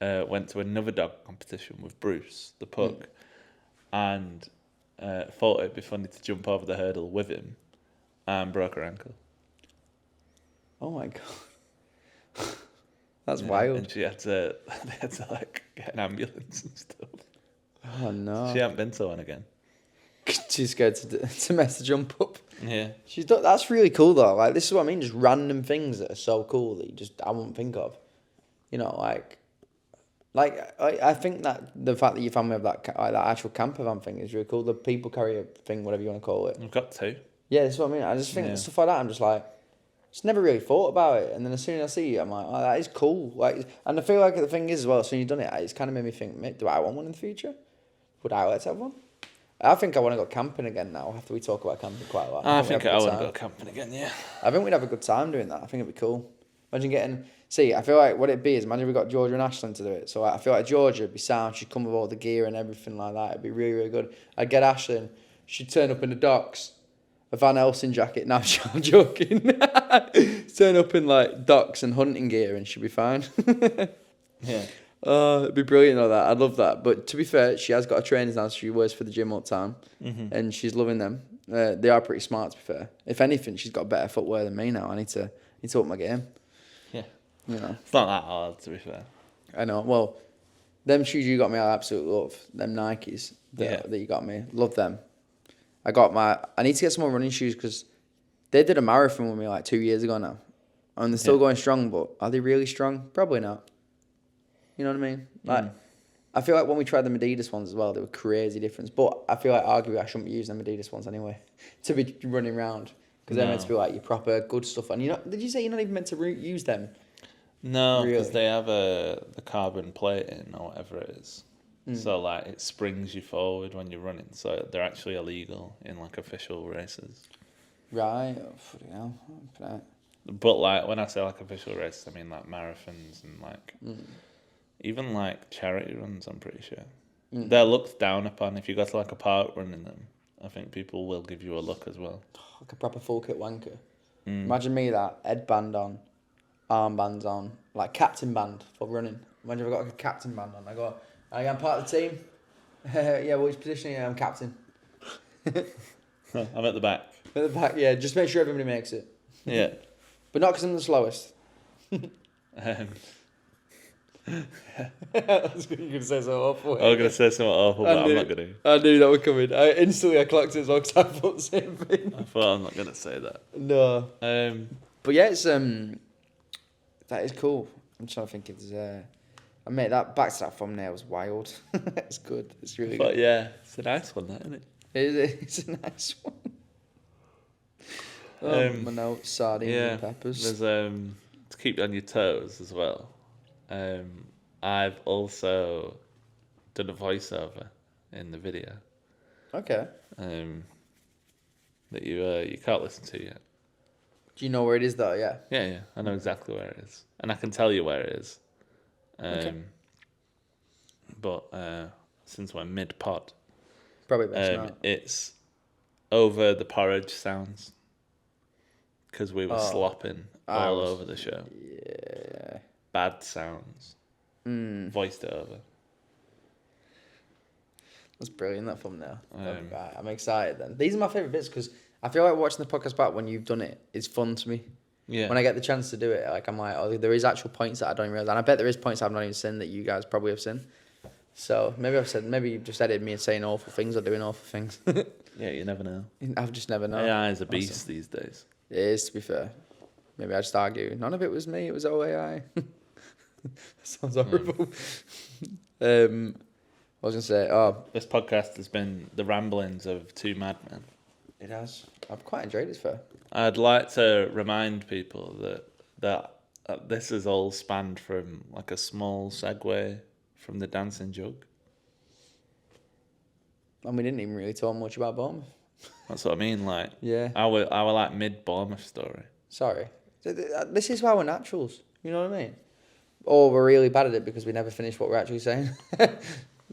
went to another dog competition with Bruce, the pug, and thought it'd be funny to jump over the hurdle with him, and broke her ankle. Oh my god. That's Yeah, wild. And they had to like get an ambulance and stuff. Oh no. She hasn't been to one again. She's scared to mess the jump up. Yeah. That's really cool though. Like this is what I mean. Just random things that are so cool that I wouldn't think of. You know, like Like, I think that the fact that your family have that that actual camper van thing is really cool. The people carrier thing, whatever you want to call it. We've got two. Yeah, that's what I mean. I just think Yeah. stuff like that. I'm just like, just never really thought about it. And then as soon as I see it, I'm like, oh, that is cool. Like, and I feel like the thing is as well. As soon as you've done it, it's kind of made me think, mate, do I want one in the future? Would I like to have one? I think I want to go camping again now. After we talk about camping quite a lot. I we'd think have a I good want to time. go camping again. Yeah. I think we'd have a good time doing that. I think it'd be cool. Imagine getting. See, I feel like what it'd be is imagine we got Georgia and Ashlyn to do it. So I feel like Georgia would be sound. She'd come with all the gear and everything like that. It'd be really, really good. I'd get Ashlyn. She'd turn up in the docks, a Van Helsing jacket. No, I'm joking. Turn up in like docks and hunting gear, and she'd be fine. Yeah. Oh, it'd be brilliant all that. I'd love that. But to be fair, she has got a trainers now. So she works for the gym all the time, and she's loving them. They are pretty smart, to be fair. If anything, she's got better footwear than me now. I need to up my game. Yeah. You know, It's not that hard, to be fair. I know. Well, them shoes you got me, I absolutely love. Them Nikes that you got me, love them. I need to get some more running shoes because they did a marathon with me like 2 years ago now, and they're still going strong. But are they really strong? Probably not. You know what I mean? Like, I feel like when we tried the Adidas ones as well, they were crazy difference. But I feel like arguably I shouldn't be using them Adidas ones anyway to be running around because they're meant to be like your proper good stuff. And did you say you're not even meant to use them? No, because Really? they have the carbon plating or whatever it is. So like it springs you forward when you're running. So they're actually illegal in like official races. Right. Oh, bloody hell. Right. But like when I say like official races, I mean like marathons and like even like charity runs. I'm pretty sure they're looked down upon. If you go to like a park running them, I think people will give you a look as well. Like a proper full kit wanker. Imagine me that headband on, armbands on, like captain band for running. Imagine if I got like a captain band on. I am part of the team. Yeah, which position? Yeah, I'm captain. I'm at the back. At the back, yeah. Just make sure everybody makes it, Yeah. but not because I'm the slowest. I was going to say so awful. I was gonna say something awful, but I'm not gonna. I knew that would come in. I clocked it as well because I thought the same thing. I thought I'm not gonna say that. No. But yeah, it's that is cool. I'm trying to think if there's I made that back to that thumbnail was wild. It's good. It's really But good. yeah, it's a nice one, that, isn't it? It's a nice one. My notes, sardines Yeah. and peppers. There's to keep you on your toes as well. I've also done a voiceover in the video. Okay. That you can't listen to yet. Do you know where it is though? Yeah. Yeah, I know exactly where it is, and I can tell you where it is. Okay. But since we're mid pod, Probably best not. it's over the porridge sounds because we were Oh, slopping I all was- over the show. Yeah. Bad sounds. Voiced it over. That's brilliant, that thumbnail. Um, Right, I'm excited then. These are my favourite bits because I feel like watching the podcast back when you've done it is fun to me. Yeah. When I get the chance to do it, like I'm like, oh, there is actual points that I don't realise. And I bet there is points I've not even seen that you guys probably have seen. So maybe you've just edited me and saying awful things or doing awful things. Yeah, you never know. I've just never known. AI is a beast these days. It is, to be fair. Maybe I just argue. None of it was me, it was all AI. Sounds horrible. I was going to say, This podcast has been the ramblings of two madmen. it has. I've quite enjoyed it, fair. I'd like to remind people that this is all spanned from like a small segue from the Dancing Jug. And we didn't even really talk much about Bournemouth. That's what I mean. Like, Yeah. our like mid Bournemouth story. Sorry. This is why we're naturals. You know what I mean? Or we're really bad at it because we never finish what we're actually saying.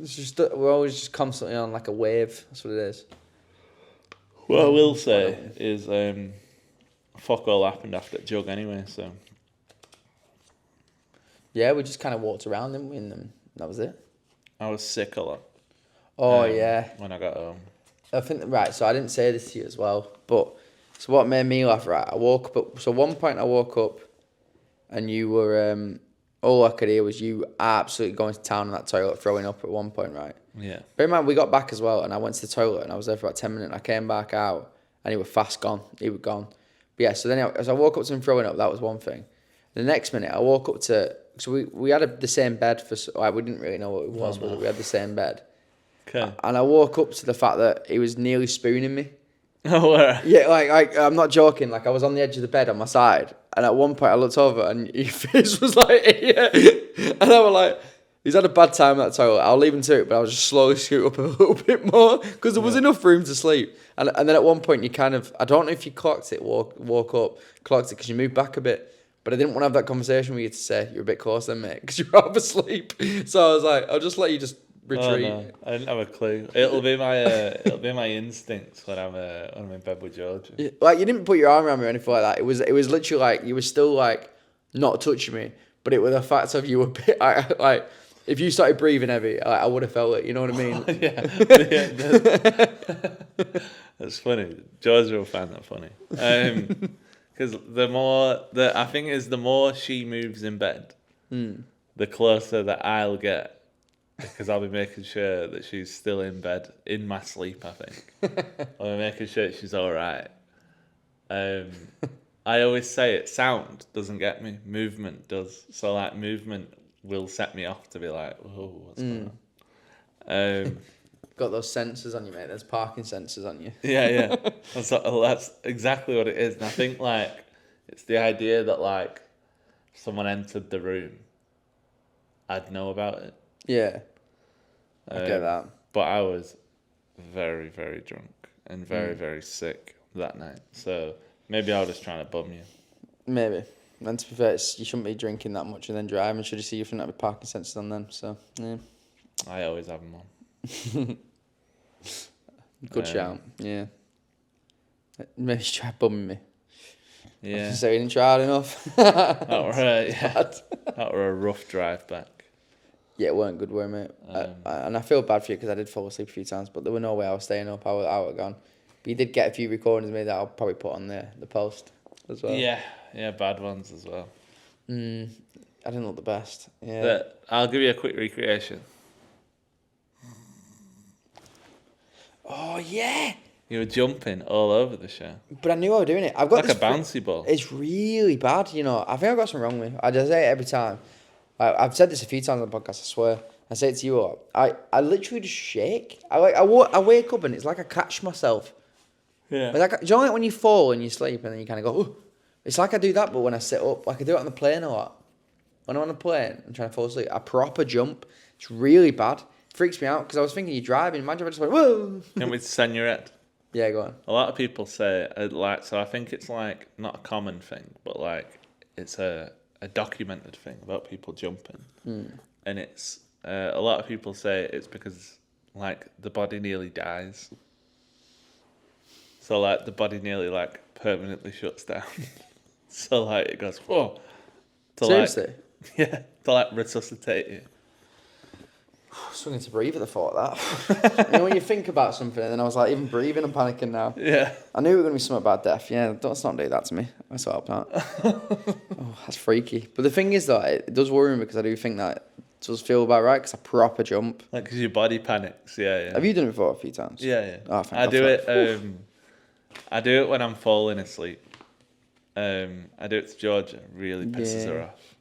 It's just we're always just constantly on like a wave. That's what it is. What I will say is, fuck all happened after Jug anyway. So Yeah, we just kind of walked around, didn't we? And that was it. I was sick a lot. Oh yeah. When I got home. I think right. So I didn't say this to you as well, but so what made me laugh? Right, I woke up. So one point I woke up, and you were all I could hear was you absolutely going to town on that toilet, throwing up at one point, right? Yeah. Bear in mind, we got back as well, and I went to the toilet, and I was there for about 10 minutes, and I came back out, and he was fast gone. He was gone. But yeah, so then as I woke up to him throwing up, that was one thing. The next minute, I woke up to So we had the same bed for. Like, we didn't really know what it was, but we had the same bed. Okay. And I woke up to the fact that he was nearly spooning me. Oh, where? Yeah, like I'm not joking. Like I was on the edge of the bed on my side, and at one point I looked over, and your face was like here, and I was like, "He's had a bad time that toilet. I'll leave him to it." But I was just slowly scoot up a little bit more because there was enough room to sleep. And then at one point you kind of, I don't know if you clocked it, woke up, clocked it because you moved back a bit. But I didn't want to have that conversation with you to say you're a bit close then, mate, because you were half asleep. So I was like, I'll just let you just retreat. Oh, no. I didn't have a clue. It'll be my instincts when I'm in bed with George. Yeah, like you didn't put your arm around me or anything like that. It was literally like you were still like not touching me, but it was the fact of you were a bit like if you started breathing heavy, I would have felt it. You know what I mean? That's funny. George will find that funny. Because I think is the more she moves in bed, the closer that I'll get. Because I'll be making sure that she's still in bed in my sleep, I think. I'll be making sure she's all right. I always say it, sound doesn't get me, movement does. So, like, movement will set me off to be like, whoa, what's going on? Got those sensors on you, mate. There's parking sensors on you. Yeah. That's exactly what it is. And I think, like, it's the idea that, like, if someone entered the room, I'd know about it. Yeah, I get that. But I was very, very drunk and very, very sick that night. So maybe I was just trying to bum you. Maybe. And to be fair, you shouldn't be drinking that much and then driving. Should you see you shouldn't have parking sensors on them? So, yeah. I always have them on. Good shout. Yeah. Maybe you try bumming me. Yeah. So you didn't try hard enough. That were a rough drive back. Yeah, it weren't good, were it, mate? And I feel bad for you because I did fall asleep a few times, but there were no way I was staying up. I would have gone. But you did get a few recordings of me that I'll probably put on the post as well. Yeah, bad ones as well. I didn't look the best. Yeah. But I'll give you a quick recreation. Oh, yeah. You were jumping all over the show. But I knew I was doing it. I've got like a bouncy ball. It's really bad, you know. I think I've got something wrong with me. I just say it every time. I've said this a few times on the podcast, I swear. I say it to you all. I literally just shake. I wake up and it's like I catch myself. Yeah. Like, do you know like when you fall and you sleep and then you kind of go, oh. It's like I do that, but when I sit up. Like I do it on the plane a lot. When I'm on the plane and trying to fall asleep, I proper jump. It's really bad. It freaks me out because I was thinking you're driving. Imagine if I just went, whoa. Can we send your head? Yeah, go on. A lot of people say, so I think it's like not a common thing, but like it's a documented thing about people jumping. And it's, a lot of people say it's because like the body nearly dies. So like the body nearly like permanently shuts down. So like it goes, whoa. Seriously? To like resuscitate you. I was struggling to breathe at the thought of that. You know, when you think about something, and then I was like, even breathing, I'm panicking now. Yeah. I knew it was going to be something about death. Yeah, let's not do that to me. Let's hope not. Oh, that's freaky. But the thing is, though, it does worry me because I do think that it does feel about right because I proper jump. Like, because your body panics. Yeah. Have you done it before a few times? Yeah. Oh, thank I God do for it. that. I do it when I'm falling asleep. I do it to Georgia. Really pisses her off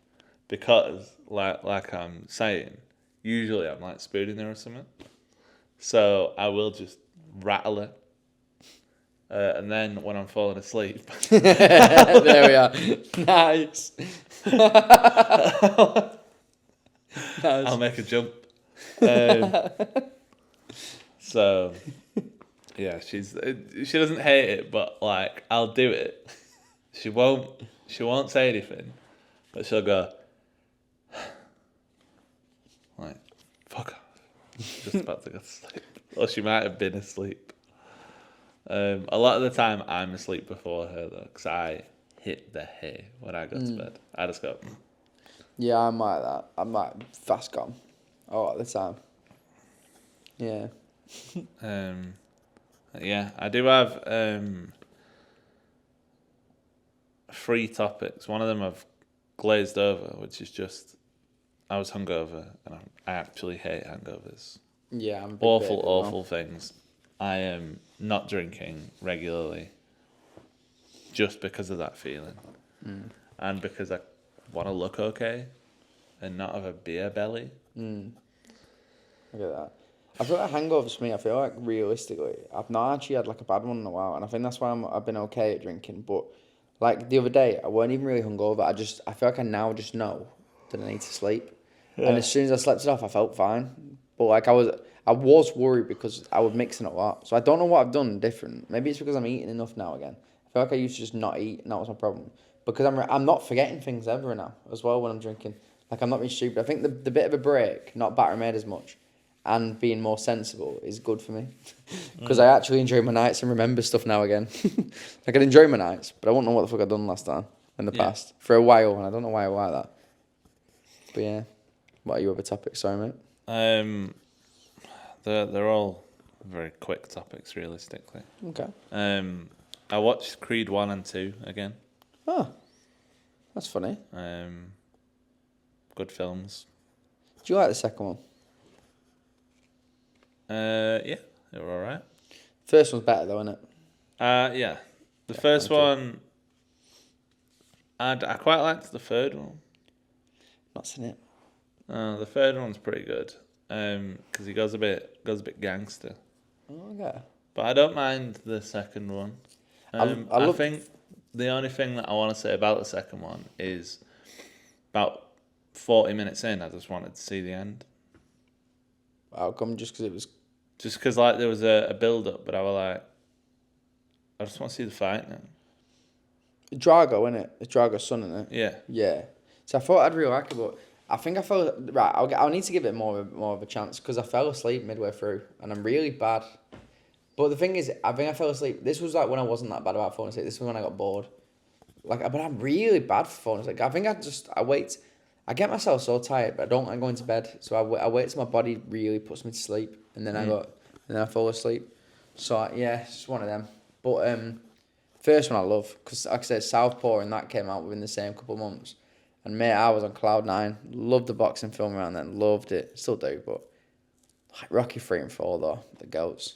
because, like I'm saying, usually I'm like spooning her or something. So I will just rattle her. And then when I'm falling asleep, there we are. Nice. I'll make a jump. So yeah, she doesn't hate it, but like I'll do it. She won't say anything, but she'll go like, fuck off. Just about to go to sleep. Or she might have been asleep. A lot of the time I'm asleep before her though, because I hit the hay when I go to bed. I just go. Yeah, I'm like that. I'm like fast gone all the time. Yeah. Yeah, I do have 3 topics. One of them I've glazed over, which is just I was hungover, and I actually hate hangovers. Yeah, I'm awful things. I am not drinking regularly just because of that feeling, and because I want to look okay. and not have a beer belly. Look at that. I feel like hangovers for me, I feel like realistically, I've not actually had like a bad one in a while, and I think that's why I've been okay at drinking. But like the other day, I weren't even really hungover. I feel like I now just know that I need to sleep, and as soon as I slept it off, I felt fine. But like I was worried because I was mixing a lot, so I don't know what I've done different. Maybe it's because I'm eating enough now again. I feel like I used to just not eat, and that was my problem. Because I'm not forgetting things ever now as well when I'm drinking. Like I'm not being stupid. I think the bit of a break, not battering my head as much, and being more sensible is good for me. Because I actually enjoy my nights and remember stuff now again. I can enjoy my nights, but I won't know what the fuck I've done last time in the past for a while, and I don't know why I like that. But yeah, what are your other topics? Sorry, mate. They're all very quick topics, realistically. Okay. I watched Creed 1 and 2 again. Oh, that's funny. Good films. Do you like the second one? Yeah, they were alright. First one's better though, isn't it? Yeah. The first one, I quite liked the third one. Not seen it. The third one's pretty good. Because he goes a bit gangster. Oh, okay. But I don't mind the second one. I think the only thing that I want to say about the second one is about 40 minutes in, I just wanted to see the end. How come? Just because it was... Just because like there was a build-up, but I was like, I just want to see the fight now. Drago, innit? It's Drago's son, innit? Yeah. Yeah. So I thought I'd really like it, but I think I fell... Right, I'll need to give it more of a chance because I fell asleep midway through and I'm really bad. But the thing is, I think I fell asleep. This was like when I wasn't that bad about falling asleep. This was when I got bored. But I'm really bad for falling asleep. I think I wait. I get myself so tired, but I don't like going to bed. So I wait till my body really puts me to sleep, and then I fall asleep. So yeah, it's just one of them. But first one I love because like I said, Southpaw and that came out within the same couple of months, and mate, I was on cloud 9. Loved the boxing film around then. Loved it, still do. But like Rocky 3 and 4 though, the goats.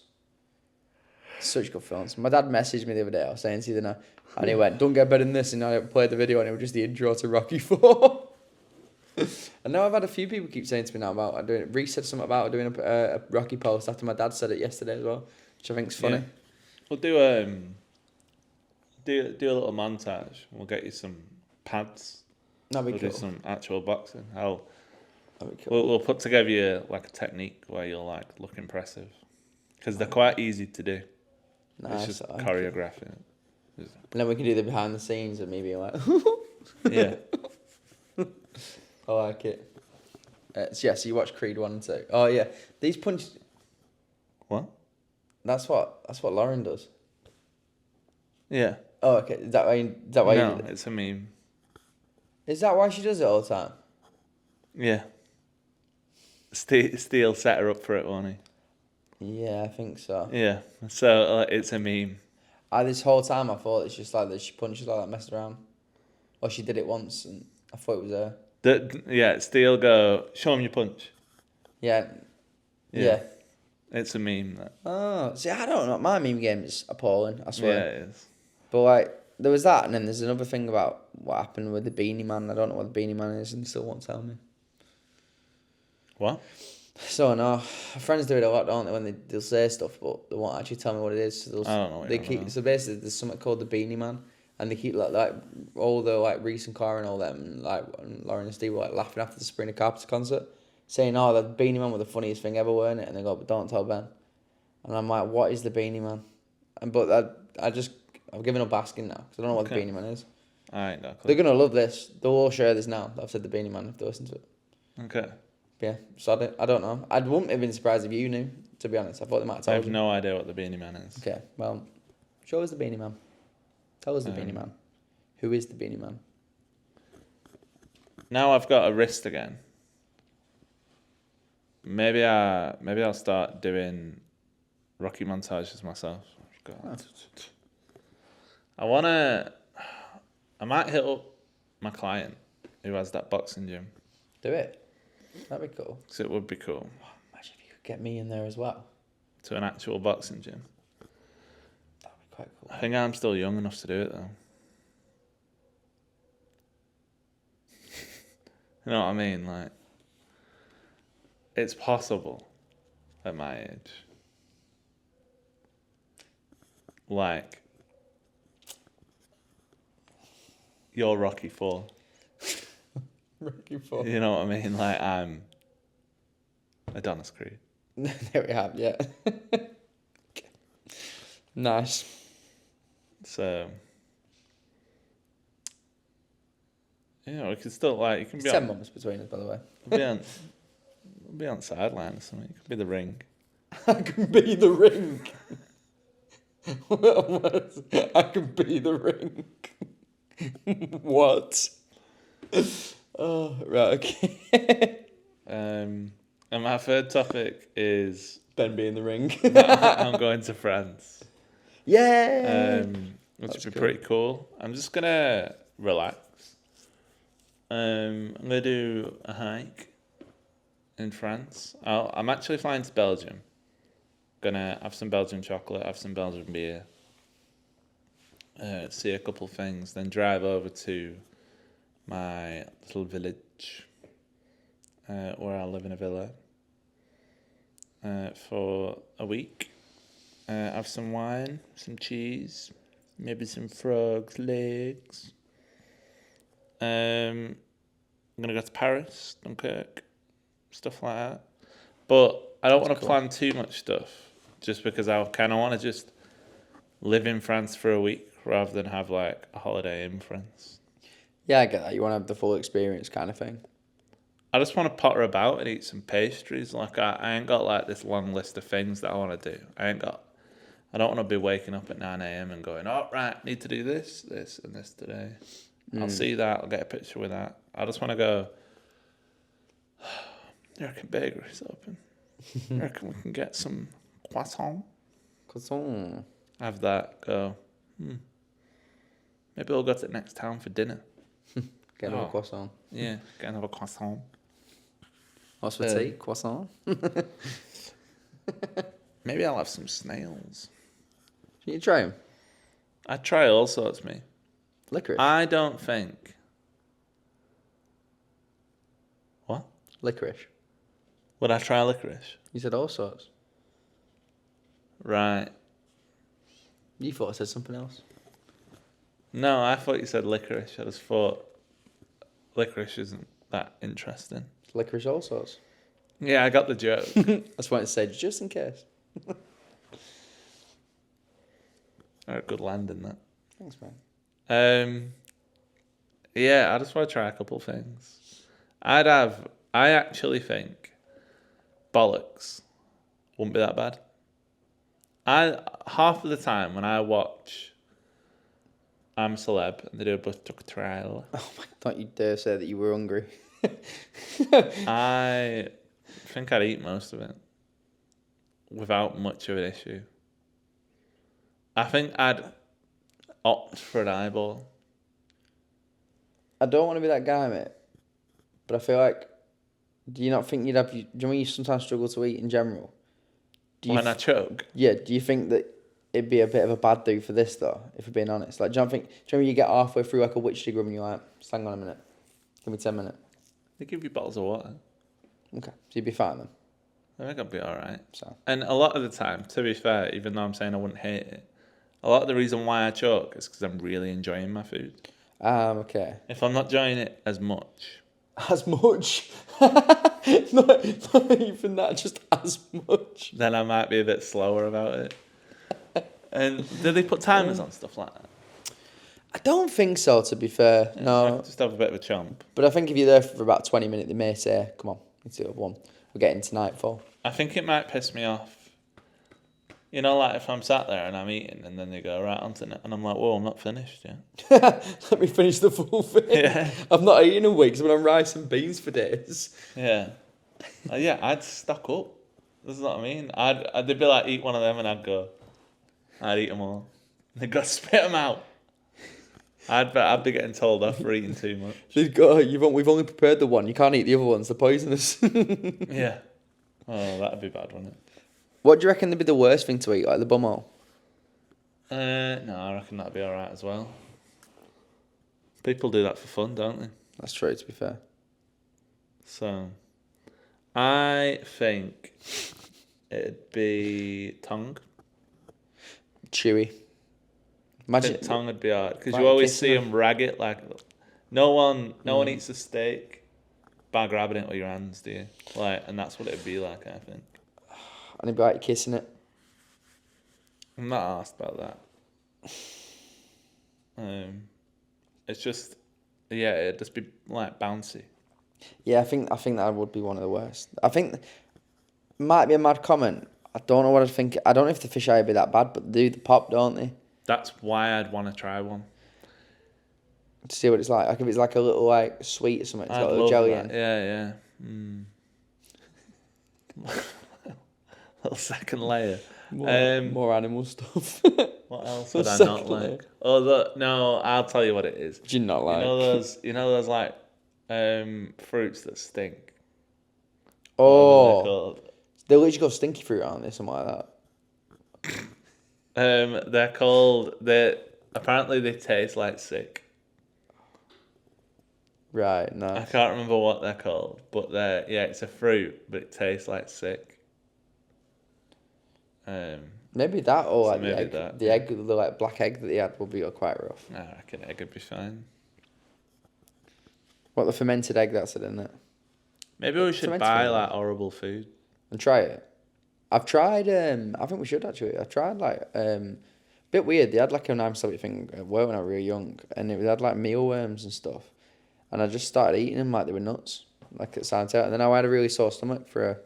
Such good films. My dad messaged me the other day. I was saying to you, and he went, "Don't get better than this." And I played the video, and it was just the intro to Rocky 4. And now I've had a few people keep saying to me now about doing it. Reese said something about doing a Rocky post after my dad said it yesterday as well, which I think's funny. Yeah. We'll do a little montage. We'll get you some pads. That'd be We'll cool. do some actual boxing. That'd be cool. We'll put together like a technique where you'll like look impressive, because they're quite easy to do. Nice. It's just I like it. choreographing. And then we can do the behind the scenes and maybe like. Yeah. I like it. So you watch Creed 1 and 2. Oh yeah, these punches. What? That's what Lauren does. Yeah. Oh okay. Is that why? No, you did it? it's a meme. Is that why she does it all the time? Yeah. Steele set her up for it, won't he? Yeah, I think so. Yeah. So it's a meme. This whole time I thought it's just like that she punches like that, messed around. Or she did it once and I thought it was her. Yeah, Steele go, show him your punch. Yeah. Yeah. It's a meme. That. Oh, see, I don't know. My meme game is appalling, I swear. Yeah, it is. But like, there was that, and then there's another thing about what happened with the Beanie Man. I don't know what the Beanie Man is, and they still won't tell me. What? So no, friends do it a lot, don't they? When they'll say stuff, but they won't actually tell me what it is. So I don't know what they you're on keep. about. So basically, there's something called the Beanie Man, and they keep like all the like Reese and Cara and all them, like and Lauren and Steve were like laughing after the Sabrina Carpenter concert, saying, "Oh, the Beanie Man was the funniest thing ever, weren't it?" And they go, "But don't tell Ben." And I'm like, "What is the Beanie Man?" And but I've given up asking now because I don't know what the Beanie Man is. I ain't got a They're clue. gonna love this. They'll all share this now. I've said the Beanie Man if they listen to it. Okay. Yeah, so I don't know. I wouldn't have been surprised if you knew, to be honest. I thought they might have I told have you. no idea what the Beanie Man is. Okay, well, show us the Beanie Man. Tell us the Beanie Man. Who is the Beanie Man? Now I've got a wrist again. Maybe I'll start doing Rocky montages myself. God. I might hit up my client who has that boxing gym. Do it. That'd be cool. Because it would be cool. Imagine if you could get me in there as well. To an actual boxing gym. That'd be quite cool. I think I'm still young enough to do it though. You know what I mean? Like, it's possible at my age. Like, you're Rocky 4. Rocky Four. You know what I mean? Like, I'm Adonis Creed. There we have, yeah. Nice. So, you know, we can still, like, you can It's be 10 on, months between us, by the way. be on sideline or something. It could be the ring. I can be the ring. I can be the ring. What? Oh, right, okay. And my third topic is Ben being the ring. I'm going to France. Yeah. Which That's would be cool. pretty cool. I'm just gonna relax. I'm gonna do a hike in France. I'm actually flying to Belgium. Gonna have some Belgian chocolate, have some Belgian beer, see a couple things, then drive over to my little village where I live in a villa for a week. Have some wine, some cheese, maybe some frogs' legs. I'm gonna go to Paris, Dunkirk, stuff like that. But I don't want to cool. plan too much stuff, just because I kind of want to just live in France for a week rather than have like a holiday in France. Yeah, I get that. You want to have the full experience kind of thing. I just want to potter about and eat some pastries. Like I ain't got like this long list of things that I want to do. I don't want to be waking up at 9 a.m. and going, oh, right, need to do this, this, and this today. I'll see that. I'll get a picture with that. I just want to go, I reckon bakery's open. I reckon we can get some croissant. Croissant. Have that, go, maybe we'll go to the next town for dinner. Get another croissant. Yeah, get another croissant. What's for tea? Croissant. Maybe I'll have some snails. Can you try them? I'd try all sorts, mate. Licorice. I don't think. What? Licorice. Would I try licorice? You said all sorts. Right. You thought I said something else. No, I thought you said licorice. I just thought licorice isn't that interesting. Licorice all sorts. Yeah, I got the joke. I just wanted to say just in case. Alright, good landing that. Thanks, man. Yeah, I just want to try a couple things. I actually think Bollocks wouldn't be that bad. Half of the time when I watch I'm a Celeb and they do a butt trial, Oh my! Don't you dare say that you were hungry. I think I'd eat most of it without much of an issue. I think I'd opt for an eyeball. I don't want to be that guy, mate. But I feel like, do you not think you'd have? Do you know when you sometimes struggle to eat in general? When I choke. Yeah. Do you think that it'd be a bit of a bad do for this though? If we're being honest, like, do you know when you get halfway through like a witch digger and you're like, just hang on a minute, give me 10 minutes. They give you bottles of water. Okay, so you'd be fine then. I think I'd be alright. So And a lot of the time, to be fair, even though I'm saying I wouldn't hate it, a lot of the reason why I choke is because I'm really enjoying my food. okay. If I'm not enjoying it as much, As much. not even that, just as much. then I might be a bit slower about it. And do they put timers on stuff like that? I don't think so, to be fair. No. Just have a bit of a chomp. But I think if you're there for about 20 minutes, they may say, come on, let's do one. We're getting to nightfall. I think it might piss me off. You know, like if I'm sat there and I'm eating and then they go, right, on to it. And I'm like, whoa, I'm not finished yet. Let me finish the full thing. Yeah. I've not eaten in a week, so I've been on rice and beans for days. Yeah. Yeah, I'd stock up. This is what I mean. They'd be like, eat one of them and I'd eat them all. They'd go, spit them out. I'd be getting told off for eating too much. They'd go, we've only prepared the one. You can't eat the other ones. They're poisonous. Yeah. Oh, that'd be bad, wouldn't it? What do you reckon would be the worst thing to eat, like the bumhole? No, I reckon that'd be alright as well. People do that for fun, don't they? That's true, to be fair. So, I think it'd be tongue. Chewy. I Imagine think tongue would be hard because Like you always kissing see them. them rag it like. No one eats a steak by grabbing it with your hands, do you? Like, and that's what it'd be like. I think. and it'd be like kissing it. I'm not asked about that. It's just, yeah, it'd just be like bouncy. Yeah, I think that would be one of the worst. I think it might be a mad comment. I don't know what I think. I don't know if the fish eye would be that bad, but they do the pop, don't they? That's why I'd want to try one. To see what it's like. Like if it's like a little like sweet or something, it's I'd got a little love jelly that. in. Yeah, yeah. Little second layer. More animal stuff. What else A would I not second like? layer. Oh, no, I'll tell you what it is. Do you not like? You know those like fruits that stink. Oh, they literally got stinky fruit on there, something like that. They're called. Apparently they taste like sick. Right, I nice. can't remember what they're called, but it's a fruit, but it tastes like sick. Maybe that or So like maybe the egg, that, the yeah. egg, the like black egg that they had would be quite rough. I reckon egg would be fine. What, the fermented egg that's it, isn't it? Maybe we should meant to buy be like horrible food. And try it. I've tried. I think we should actually. I tried like bit weird. They had like a nice thing at work when I was really young, and they had like mealworms and stuff. And I just started eating them like they were nuts, like it sounds out. And then I had a really sore stomach for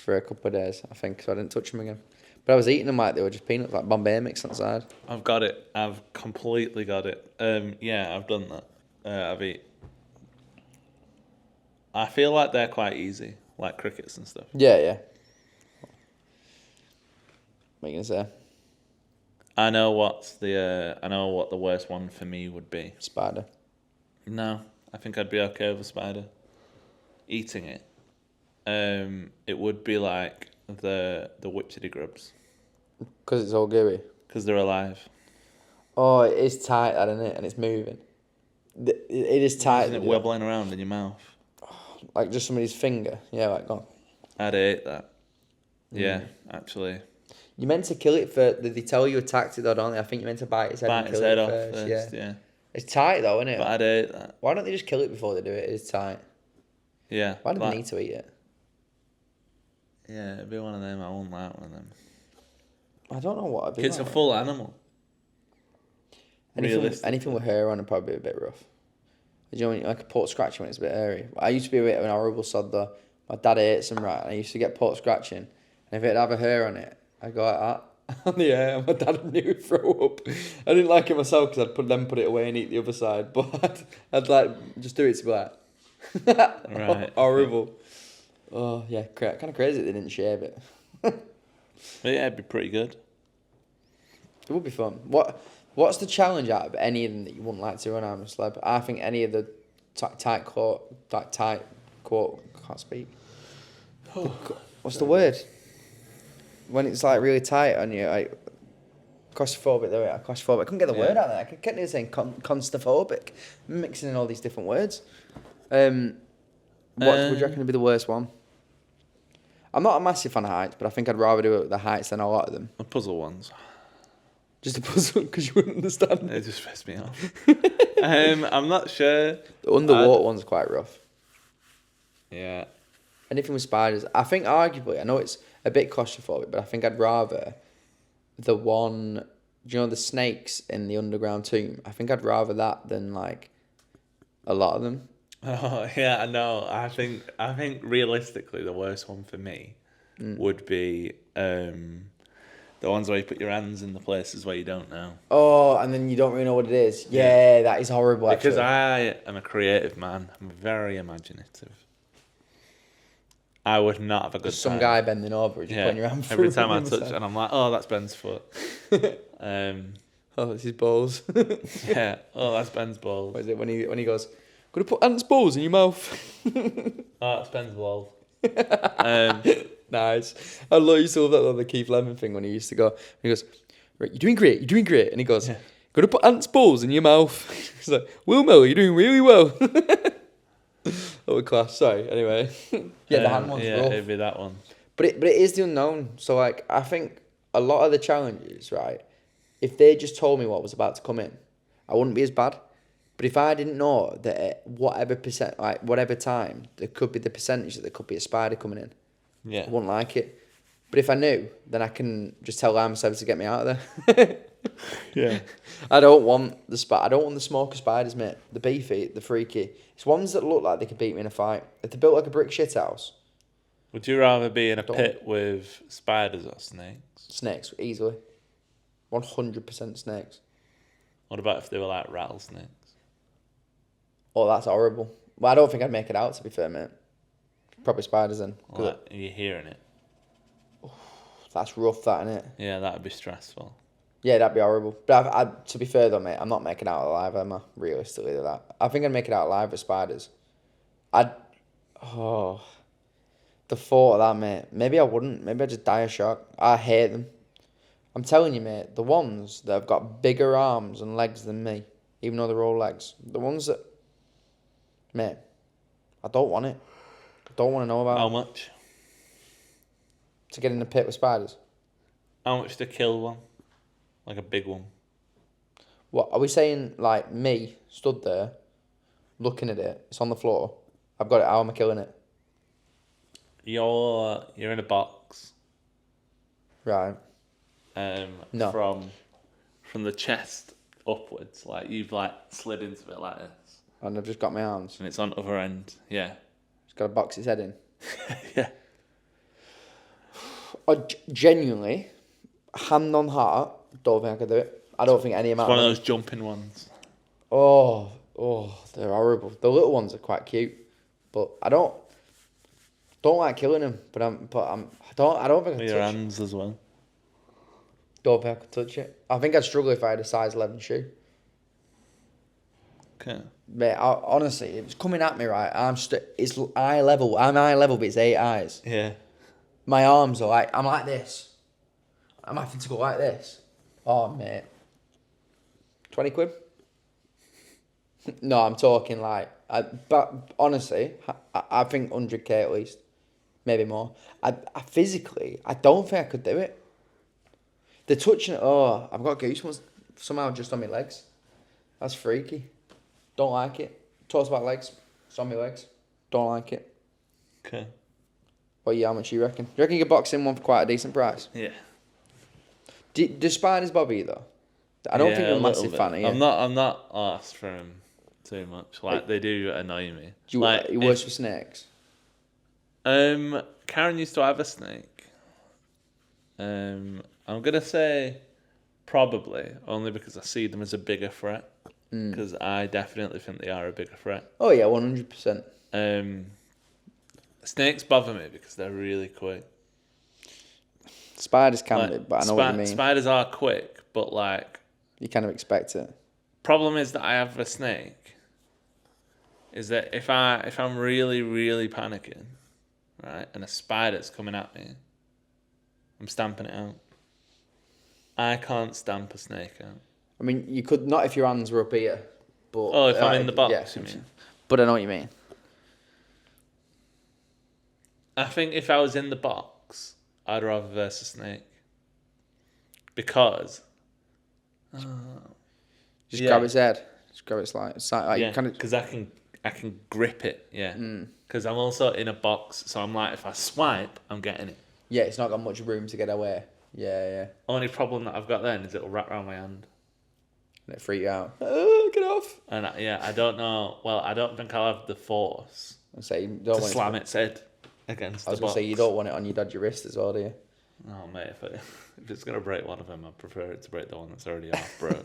a couple of days, I think, so I didn't touch them again. But I was eating them like they were just peanuts, like Bombay mix on the side. I've got it. I've completely got it. Yeah, I've done that. I've eaten. I feel like they're quite easy, like crickets and stuff. Yeah. What are you gonna say? I know what the worst one for me would be. Spider. No, I think I'd be okay with a spider. Eating it. It would be like the witchetty grubs Because it's all gooey. because they're alive. Oh, it is tight, that, isn't it? And it's moving. It is tight. Isn't it wobbling around in your mouth? Like just somebody's finger. Yeah, like go on. I'd hate that. Yeah, actually. You meant to kill it for. Did they tell you attacked it though, don't they? I think you meant to bite its head Bite and its kill head it off first. first, Yeah. yeah. It's tight though, isn't it? But I'd hate that. Why don't they just kill it before they do it? It's tight. Yeah. Why do they like- need to eat it? Yeah, it'd be one of them. I wouldn't like one of them. I don't know what I'd be It's a like. full animal. Anything with hair on would probably be a bit rough. You know, when like a pork scratching when it's a bit hairy. I used to be a bit of an horrible sod though. My dad ate some rat, and I used to get pork scratching, and if it'd have a hair on it, I'd go like that on the hair, and my dad would nearly throw up. I didn't like it myself because I'd put it away and eat the other side, but I'd like just do it to be like Right. horrible. Oh yeah, kind of crazy that they didn't shave it. But yeah, it'd be pretty good. It would be fun. What's the challenge out of any of them that you wouldn't like to run out of a slab? I think any of the tight quote, can't speak. What's the word? When it's like really tight on you, like claustrophobic. There we are. Claustrophobic. I couldn't get the word out there. I kept saying constrophobic, mixing in all these different words. What would you reckon would be the worst one? I'm not a massive fan of heights, but I think I'd rather do it with the heights than a lot of them. The puzzle ones. Just a puzzle because you wouldn't understand. They just piss me off. I'm not sure. The underwater one's quite rough. Yeah. Anything with spiders. I think arguably, I know it's a bit claustrophobic, but I think I'd rather the one, do you know the snakes in the underground tomb? I think I'd rather that than like a lot of them. Oh yeah, I know. I think realistically the worst one for me would be the ones where you put your hands in the places where you don't know. Oh, and then you don't really know what it is. Yeah, that is horrible. Because actually. I am a creative man. I'm very imaginative. I would not have a good Just some time. guy bending over, just putting your hand through. Every time I on the touch, side. and I'm like, oh, that's Ben's foot. Oh, it's his balls. Yeah. Oh, that's Ben's balls. What is it when he goes? Gonna put ants' balls in your mouth. Oh, that's Ben's balls. Nice. I used to love that the Keith Lemon thing when he used to go. He goes, right, you're doing great, and he goes, gonna put ants' balls in your mouth. He's like, Will Miller, you're doing really well. Oh, class. Sorry. Anyway. Yeah, the hand one's Yeah, rough. it'd be that one. But it is the unknown. So like I think a lot of the challenges, right? If they just told me what was about to come in, I wouldn't be as bad. But if I didn't know that at whatever percent, like whatever time, there could be the percentage that there could be a spider coming in, Yeah. I wouldn't like it. But if I knew, then I can just tell Lime Service to get me out of there. Yeah. I don't want I don't want the smoker spiders, mate. The beefy, the freaky. It's ones that look like they could beat me in a fight. If they're built like a brick shit house, Would you rather be in a Don't. pit with spiders or snakes? snakes easily. 100% snakes. What about if they were like rattlesnakes? Oh, that's horrible. Well, I don't think I'd make it out, to be fair, mate. Probably spiders then. 'Cause Like, are you hearing it? that's rough, that, innit? Yeah, that'd be stressful. Yeah, that'd be horrible. But to be fair though, mate, I'm not making out alive, am I? Realistically, that. I think I'd make it out alive with spiders. The thought of that, mate. Maybe I wouldn't. Maybe I'd just die of shock. I hate them. I'm telling you, mate, the ones that have got bigger arms and legs than me, even though they're all legs, the ones that, mate, I don't want it. I don't want to know about How it. much? To get in the pit with spiders. How much to kill one? Like a big one. What are we saying? Like me stood there, looking at it. It's on the floor. I've got it. How am I killing it? You're in a box. Right. No. From the chest upwards, like you've like slid into it like this, And I've just got my arms. and it's on the other end. Yeah. It's got to box its head in. Yeah. Genuinely, hand on heart, don't think I could do it. I don't think any amount. One of those jumping ones. Oh, they're horrible. The little ones are quite cute, but I don't like killing them. But I don't think I With could your touch. hands as well. Don't think I could touch it. I think I'd struggle if I had a size 11 shoe. Okay. Mate, honestly, it was coming at me, right? It's eye level. I'm eye level, but it's 8 eyes. Yeah. My arms are like, I'm like this. I'm having to go like this. Oh, mate. 20 quid? No, I'm talking like, but honestly, I think 100k at least. Maybe more. I physically, I don't think I could do it. The touching it, I've got goosebumps somehow just on my legs. That's freaky. Don't like it. Talks about legs. It's on my legs. Don't like it. Okay. Well, yeah, how much you reckon? Do you reckon you could box in one for quite a decent price? Yeah. Do spiders bother you though? I don't think you're a massive fan of you. I'm not asked for them too much. Like they do annoy me. Do you, like, you worse for snakes? Karen used to have a snake. I'm gonna say probably only because I see them as a bigger threat. Because I definitely think they are a bigger threat. Oh yeah, 100%. Snakes bother me because they're really quick. Spiders can Like, be, but I know what you mean. Spiders are quick, but like You kind of expect it. problem is that I have a snake. Is that if I'm really really panicking, right, and a spider's coming at me, I'm stamping it out. I can't stamp a snake out. I mean, you could not if your hands were up here, but Oh, if I'm in the box, you mean? But I know what you mean. I think if I was in the box, I'd rather verse a snake. Because Just Yeah. grab its head. Just grab its like yeah, you kind of. because I can grip it. Yeah. Because I'm also in a box, so I'm like, if I swipe, I'm getting it. Yeah, it's not got much room to get away. Yeah. Only problem that I've got then is it'll wrap around my hand. And it freak you out. Oh, get off! And I don't know. Well, I don't think I'll have the force I say you don't to want slam its head against I was the gonna box. say you don't want it on your dodgy wrist as well, do you? Oh mate, if it's gonna break one of them, I prefer it to break the one that's already half broke.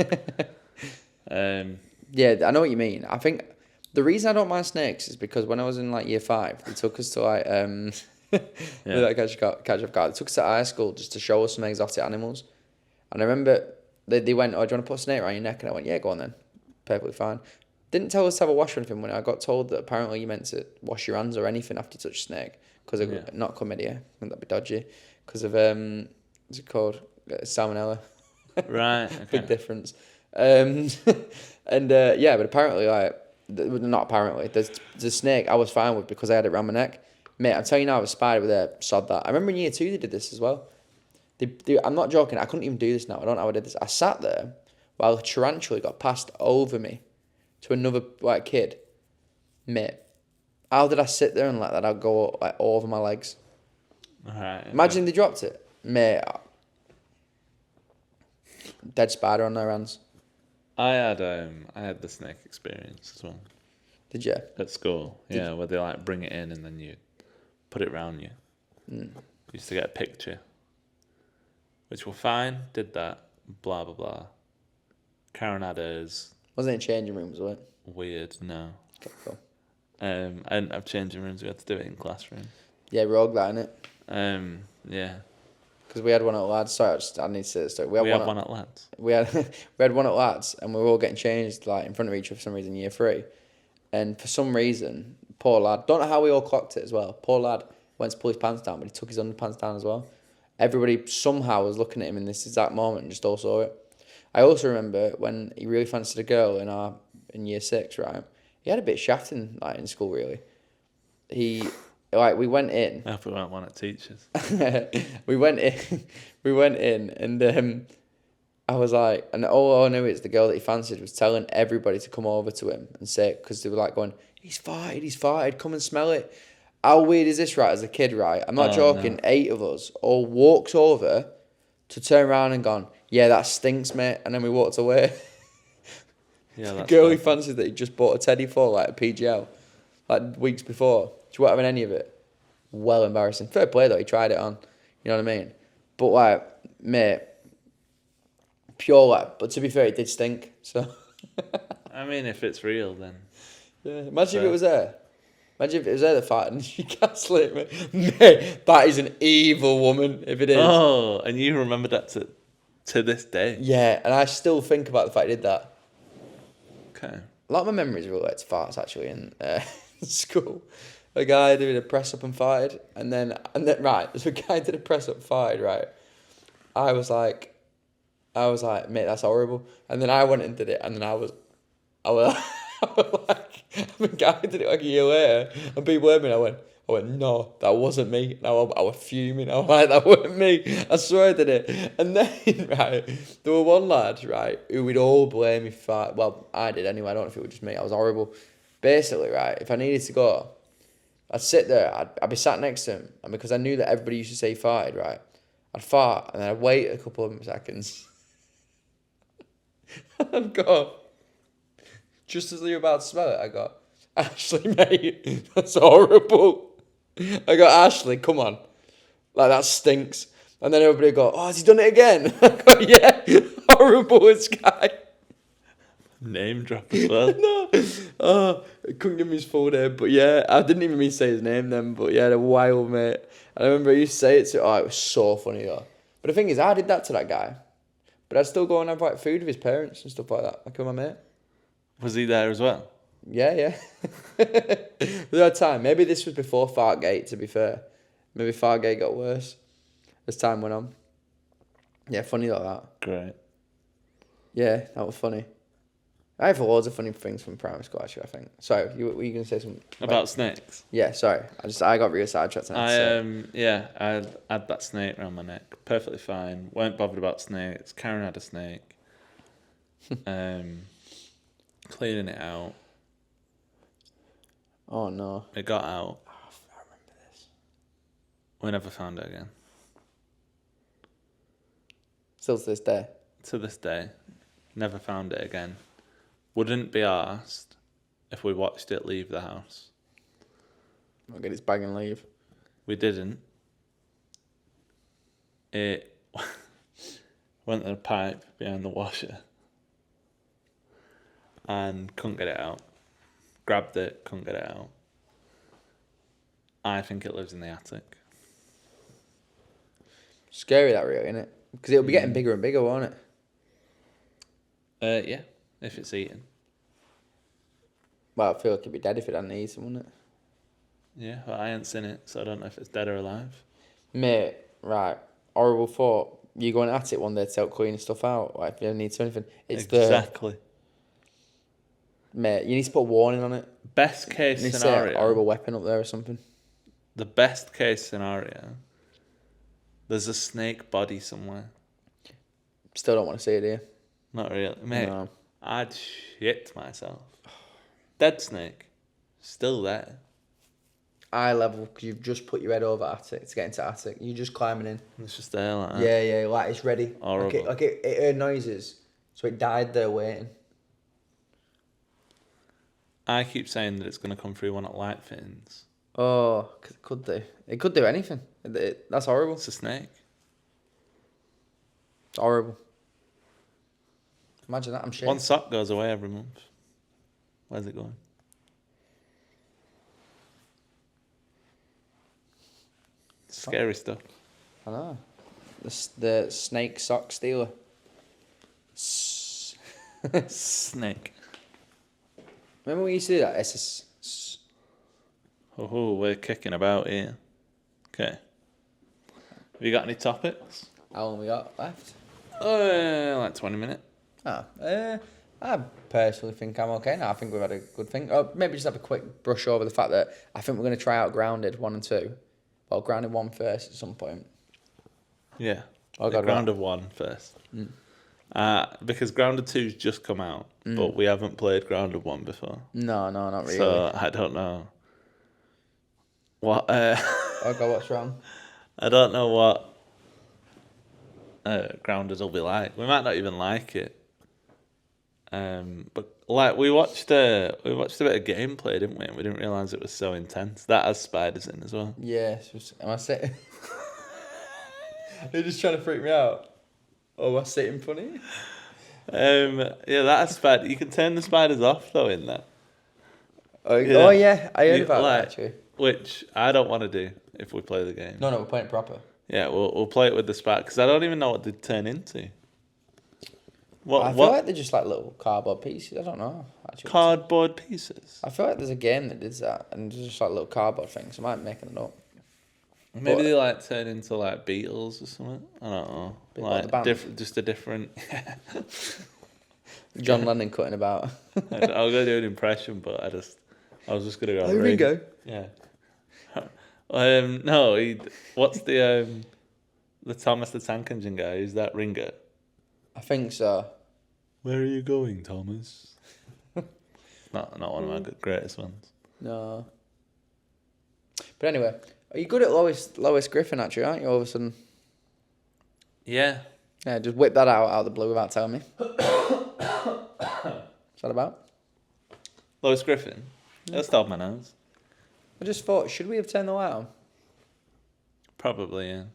Yeah, I know what you mean. I think the reason I don't mind snakes is because when I was in like year 5, they took us to like like catch up card. They took us to high school just to show us some exotic animals. And I remember they went, "Oh, do you want to put a snake around your neck?" And I went, "Yeah, go on then." Perfectly fine. Didn't tell us to have a wash or anything when I got told that apparently you meant to wash your hands or anything after you touch a snake because of not chlamydia. Wouldn't that be dodgy? Because of what's it called? Salmonella. Right. Okay. Big difference. And yeah, but apparently like Not apparently. The snake I was fine with because I had it around my neck. Mate, I'm telling you now, if a spider were there, sod that. I remember in year 2 they did this as well. I'm not joking. I couldn't even do this now. I don't know how I did this. I sat there while a tarantula got passed over me to another like kid. Mate, how did I sit there and let that go like all over my legs? Alright. Imagine they dropped it. Mate, dead spider on their hands. I had the snake experience as well Did you? at school. Yeah, where they like bring it in and then you put it round you. Used to get a picture, which were fine. Did that. Blah blah blah. Karen had hers. Wasn't it in changing rooms, was it? Weird. No. Okay, cool. I didn't have changing rooms. We had to do it in classroom. Yeah, rogue that, innit? Yeah. Because we had one at lads. Sorry, I need to say this story. We had one at lads. We had we had one at lads, and we were all getting changed like in front of each other for some reason. Year 3, and for some reason, poor lad. Don't know how we all clocked it as well. Poor lad went to pull his pants down, but he took his underpants down as well. Everybody somehow was looking at him in this exact moment and just all saw it. I also remember when he really fancied a girl in year 6, right? He had a bit of shafting like in school really. We went in. I hope we weren't one at teachers. we went in, and I was like, and all I knew is the girl that he fancied was telling everybody to come over to him and say, because they were like going, he's farted, come and smell it. How weird is this, right? As a kid, right? I'm not joking. No. 8 of us all walked over to turn around and gone, yeah, that stinks, mate. And then we walked away. Yeah, the girl he fancied that he just bought a teddy for, like a PGL, like weeks before. She wasn't having any of it. Well embarrassing. Fair play though, he tried it on. You know what I mean? But like, mate, pure like. But to be fair, it did stink. So. I mean, if it's real, then. Yeah. Imagine if it was there. Imagine if it was there that farted and she gaslit me. Mate, that is an evil woman. If it is. Oh, and you remember that to this day. Yeah, and I still think about the fact I did that. Okay. A lot of my memories relate to farts actually in school. A guy did a press up and farted, and then right, so a guy did a press up farted, right? I was like, mate, that's horrible. And then I went and did it, and then I was like, the guy did it like a year later, and people heard me, and I went, no, that wasn't me. And I was fuming. I was like, that wasn't me. I swear I did it. And then, right, there were one lad, right, who would all blame me for, well, I did anyway. I don't know if it was just me. I was horrible. Basically, right, if I needed to go, I'd sit there, I'd be sat next to him, and because I knew that everybody used to say he farted, right, I'd fart, and then I'd wait a couple of seconds. I'd go, just as you're about to smell it, I go, Ashley, mate, that's horrible. I go, Ashley, come on. Like, that stinks. And then everybody would go, oh, has he done it again? I go, yeah, horrible, this guy. Name drop as well. No. Oh, I couldn't give him his full name, but yeah, I didn't even mean to say his name then, but yeah, they're wild, mate. And I remember I used to say it to, it was so funny though. But the thing is, I did that to that guy, but I'd still go and have like food with his parents and stuff like that, like with my mate. Was he there as well? Yeah. There had time. Maybe this was before Fartgate, to be fair. Maybe Fartgate got worse as time went on. Yeah, funny like that. Great. Yeah, that was funny. I have loads of funny things from primary school, actually, I think. Sorry, were you going to say something? About snakes? Yeah, sorry. I got real sidetracked. I had that snake around my neck. Perfectly fine. Weren't bothered about snakes. Karen had a snake. Cleaning it out. Oh, no. It got out. Oh, I remember this. We never found it again. Still to this day? To this day. Never found it again. Wouldn't be arsed if we watched it leave the house. I'll get its bag and leave. We didn't. It went to the pipe behind the washer and couldn't get it out. Grabbed it, couldn't get it out. I think it lives in the attic. Scary that really, isn't it? Because it'll be getting bigger and bigger, won't it? Yeah, if it's eaten. Well, I feel like it'd be dead if it hadn't eaten, wouldn't it? Yeah, well, I ain't seen it, so I don't know if it's dead or alive. Mate, right. Horrible thought. You going at it one day to help clean stuff out. Like, if you ever need to do anything. It's exactly. Mate, you need to put a warning on it. Best case You need to say a scenario. horrible weapon up there or something. The best case scenario. There's a snake body somewhere. Still don't want to see it, do you? Not really, mate. No. I'd shit myself. Dead snake, still there. Eye level, because you've just put your head over attic to get into attic. You're just climbing in. It's just there like that. Yeah, like it's ready. Horrible. Like it heard noises, so it died there waiting. I keep saying that it's going to come through one at light fittings. Oh, it could do. It could do anything. That's horrible. It's a snake. It's horrible. Imagine that. I'm shit. One sock goes away every month. Where's it going? Scary stuff. I know. The snake sock stealer. Snake. Remember we used to do that? Oh, we're kicking about here. Okay. Have you got any topics? How long we got left? Like 20 minutes. I personally think I'm okay now. I think we've had a good thing. Oh, maybe just have a quick brush over the fact that I think we're going to try out Grounded 1 and 2. Well, Grounded 1 first at some point. Yeah. Oh, God, Grounded 1 first. Because Grounded 2's just come out, but we haven't played Grounded 1 before. No, not really. So I don't know. What? Oh God, what's wrong? I don't know what Grounded will be like. We might not even like it. But like we watched a bit of gameplay, didn't we? And we didn't realise it was so intense. That has spiders in as well. Yeah, am I sitting? They're just trying to freak me out. Oh, am I sitting funny? Yeah, that has spider. You can turn the spiders off though in that. Oh yeah, I heard about like, that actually. Which I don't want to do if we play the game. No, we're playing it proper. Yeah, we'll play it with the spider because I don't even know what they turn into. I feel like they're just like little cardboard pieces. I don't know. Actually, Cardboard pieces. I feel like there's a game that does that, and it's just like little cardboard things. I might be making it up. Maybe they like turn into like beetles or something. I don't know. Bit like the band. Just a different. John Lennon cutting about. I'll go do an impression, but I was just gonna go. Oh, Ringo. Yeah. No, what's the Thomas the Tank Engine guy? Is that Ringo? I think so. Where are you going, Thomas? not one of my greatest ones. No. But anyway, are you good at Lois Griffin actually, aren't you, all of a sudden? Yeah. Yeah, just whip that out of the blue without telling me. What's that about? Lois Griffin. That's stole my nose. I just thought, should we have turned the light on? Probably, yeah.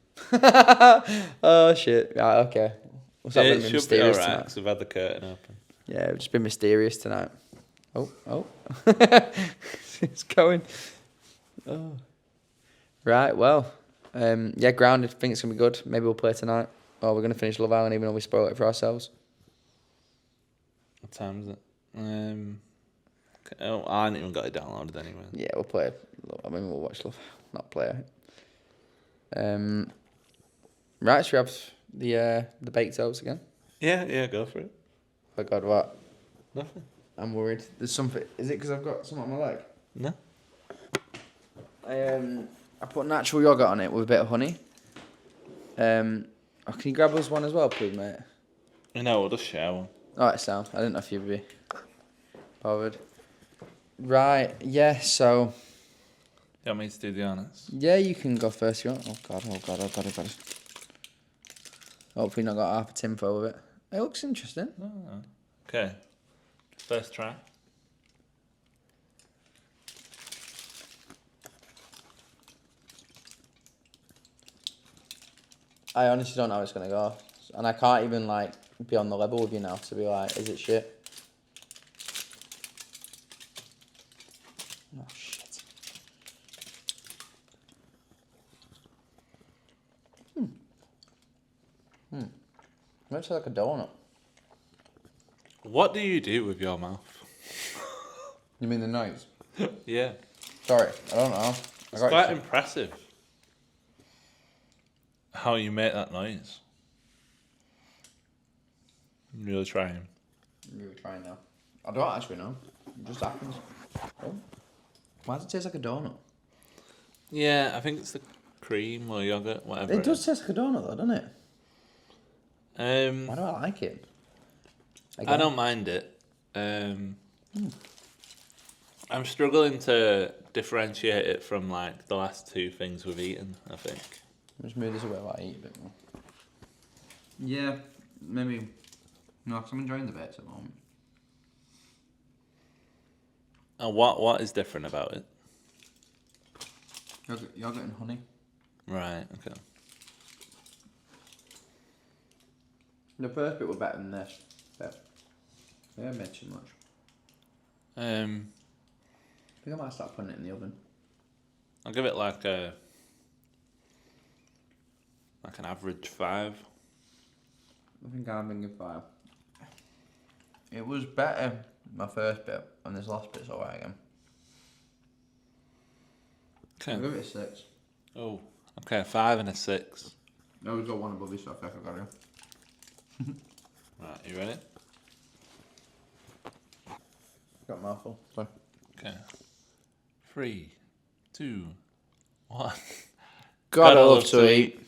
Oh shit. Right, okay. What's that It been should be mysterious alright tonight? because we've had the curtain open. Yeah, we've just been mysterious tonight. Oh. It's going. Oh. Right, well. Yeah, Grounded, think it's going to be good. Maybe we'll play tonight. Or we're going to finish Love Island even though we spoiled it for ourselves. What time is it? I haven't even got it downloaded anyway. Yeah, we'll play. I mean, we'll watch Love, not play it. Right, should we have the baked oats again? Yeah, go for it. Oh God, what? Nothing. I'm worried. There's something. Is it because I've got something on my leg? No. I put natural yogurt on it with a bit of honey. Can you grab us one as well, please, mate? No, we'll just share one. Alright, sound. I didn't know if you'd be bothered. Right, yeah, so... You want me to do the honours? Yeah, you can go first if you want. Oh God. Hopefully not got half a tin full of it. It looks interesting. Oh. Okay. First try. I honestly don't know how it's going to go. And I can't even, like, be on the level with you now to be like, is it shit? Oh, shit. It looks like a donut. What do you do with your mouth? You mean the noise? Yeah. Sorry, I don't know. It's quite impressive how you make that noise. I'm really trying. You were trying now. I don't actually know. It just happens. Oh. Why does it taste like a donut? Yeah, I think it's the cream or yogurt, whatever. It does taste like a donut though, doesn't it? Why Um, do I like it? I don't mind it. I'm struggling to differentiate it from like the last two things we've eaten, I think. Just move this away while I eat a bit more. Yeah, maybe. No, because I'm enjoying the bits at the moment. And what is different about it? Yogurt and honey. Right, okay. The first bit was better than this, but I haven't made too much. I think I might start putting it in the oven. I'll give it like an average 5. I think I'm thinking 5. It was better, my first bit, and this last bit's alright again. I'll Okay. give it a 6. Oh, okay, 5 and a 6. No, we've got one above you, so I think I got it. Right, you ready? Got a mouthful. Sorry. Okay. 3, 2, 1. Gotta love to eat.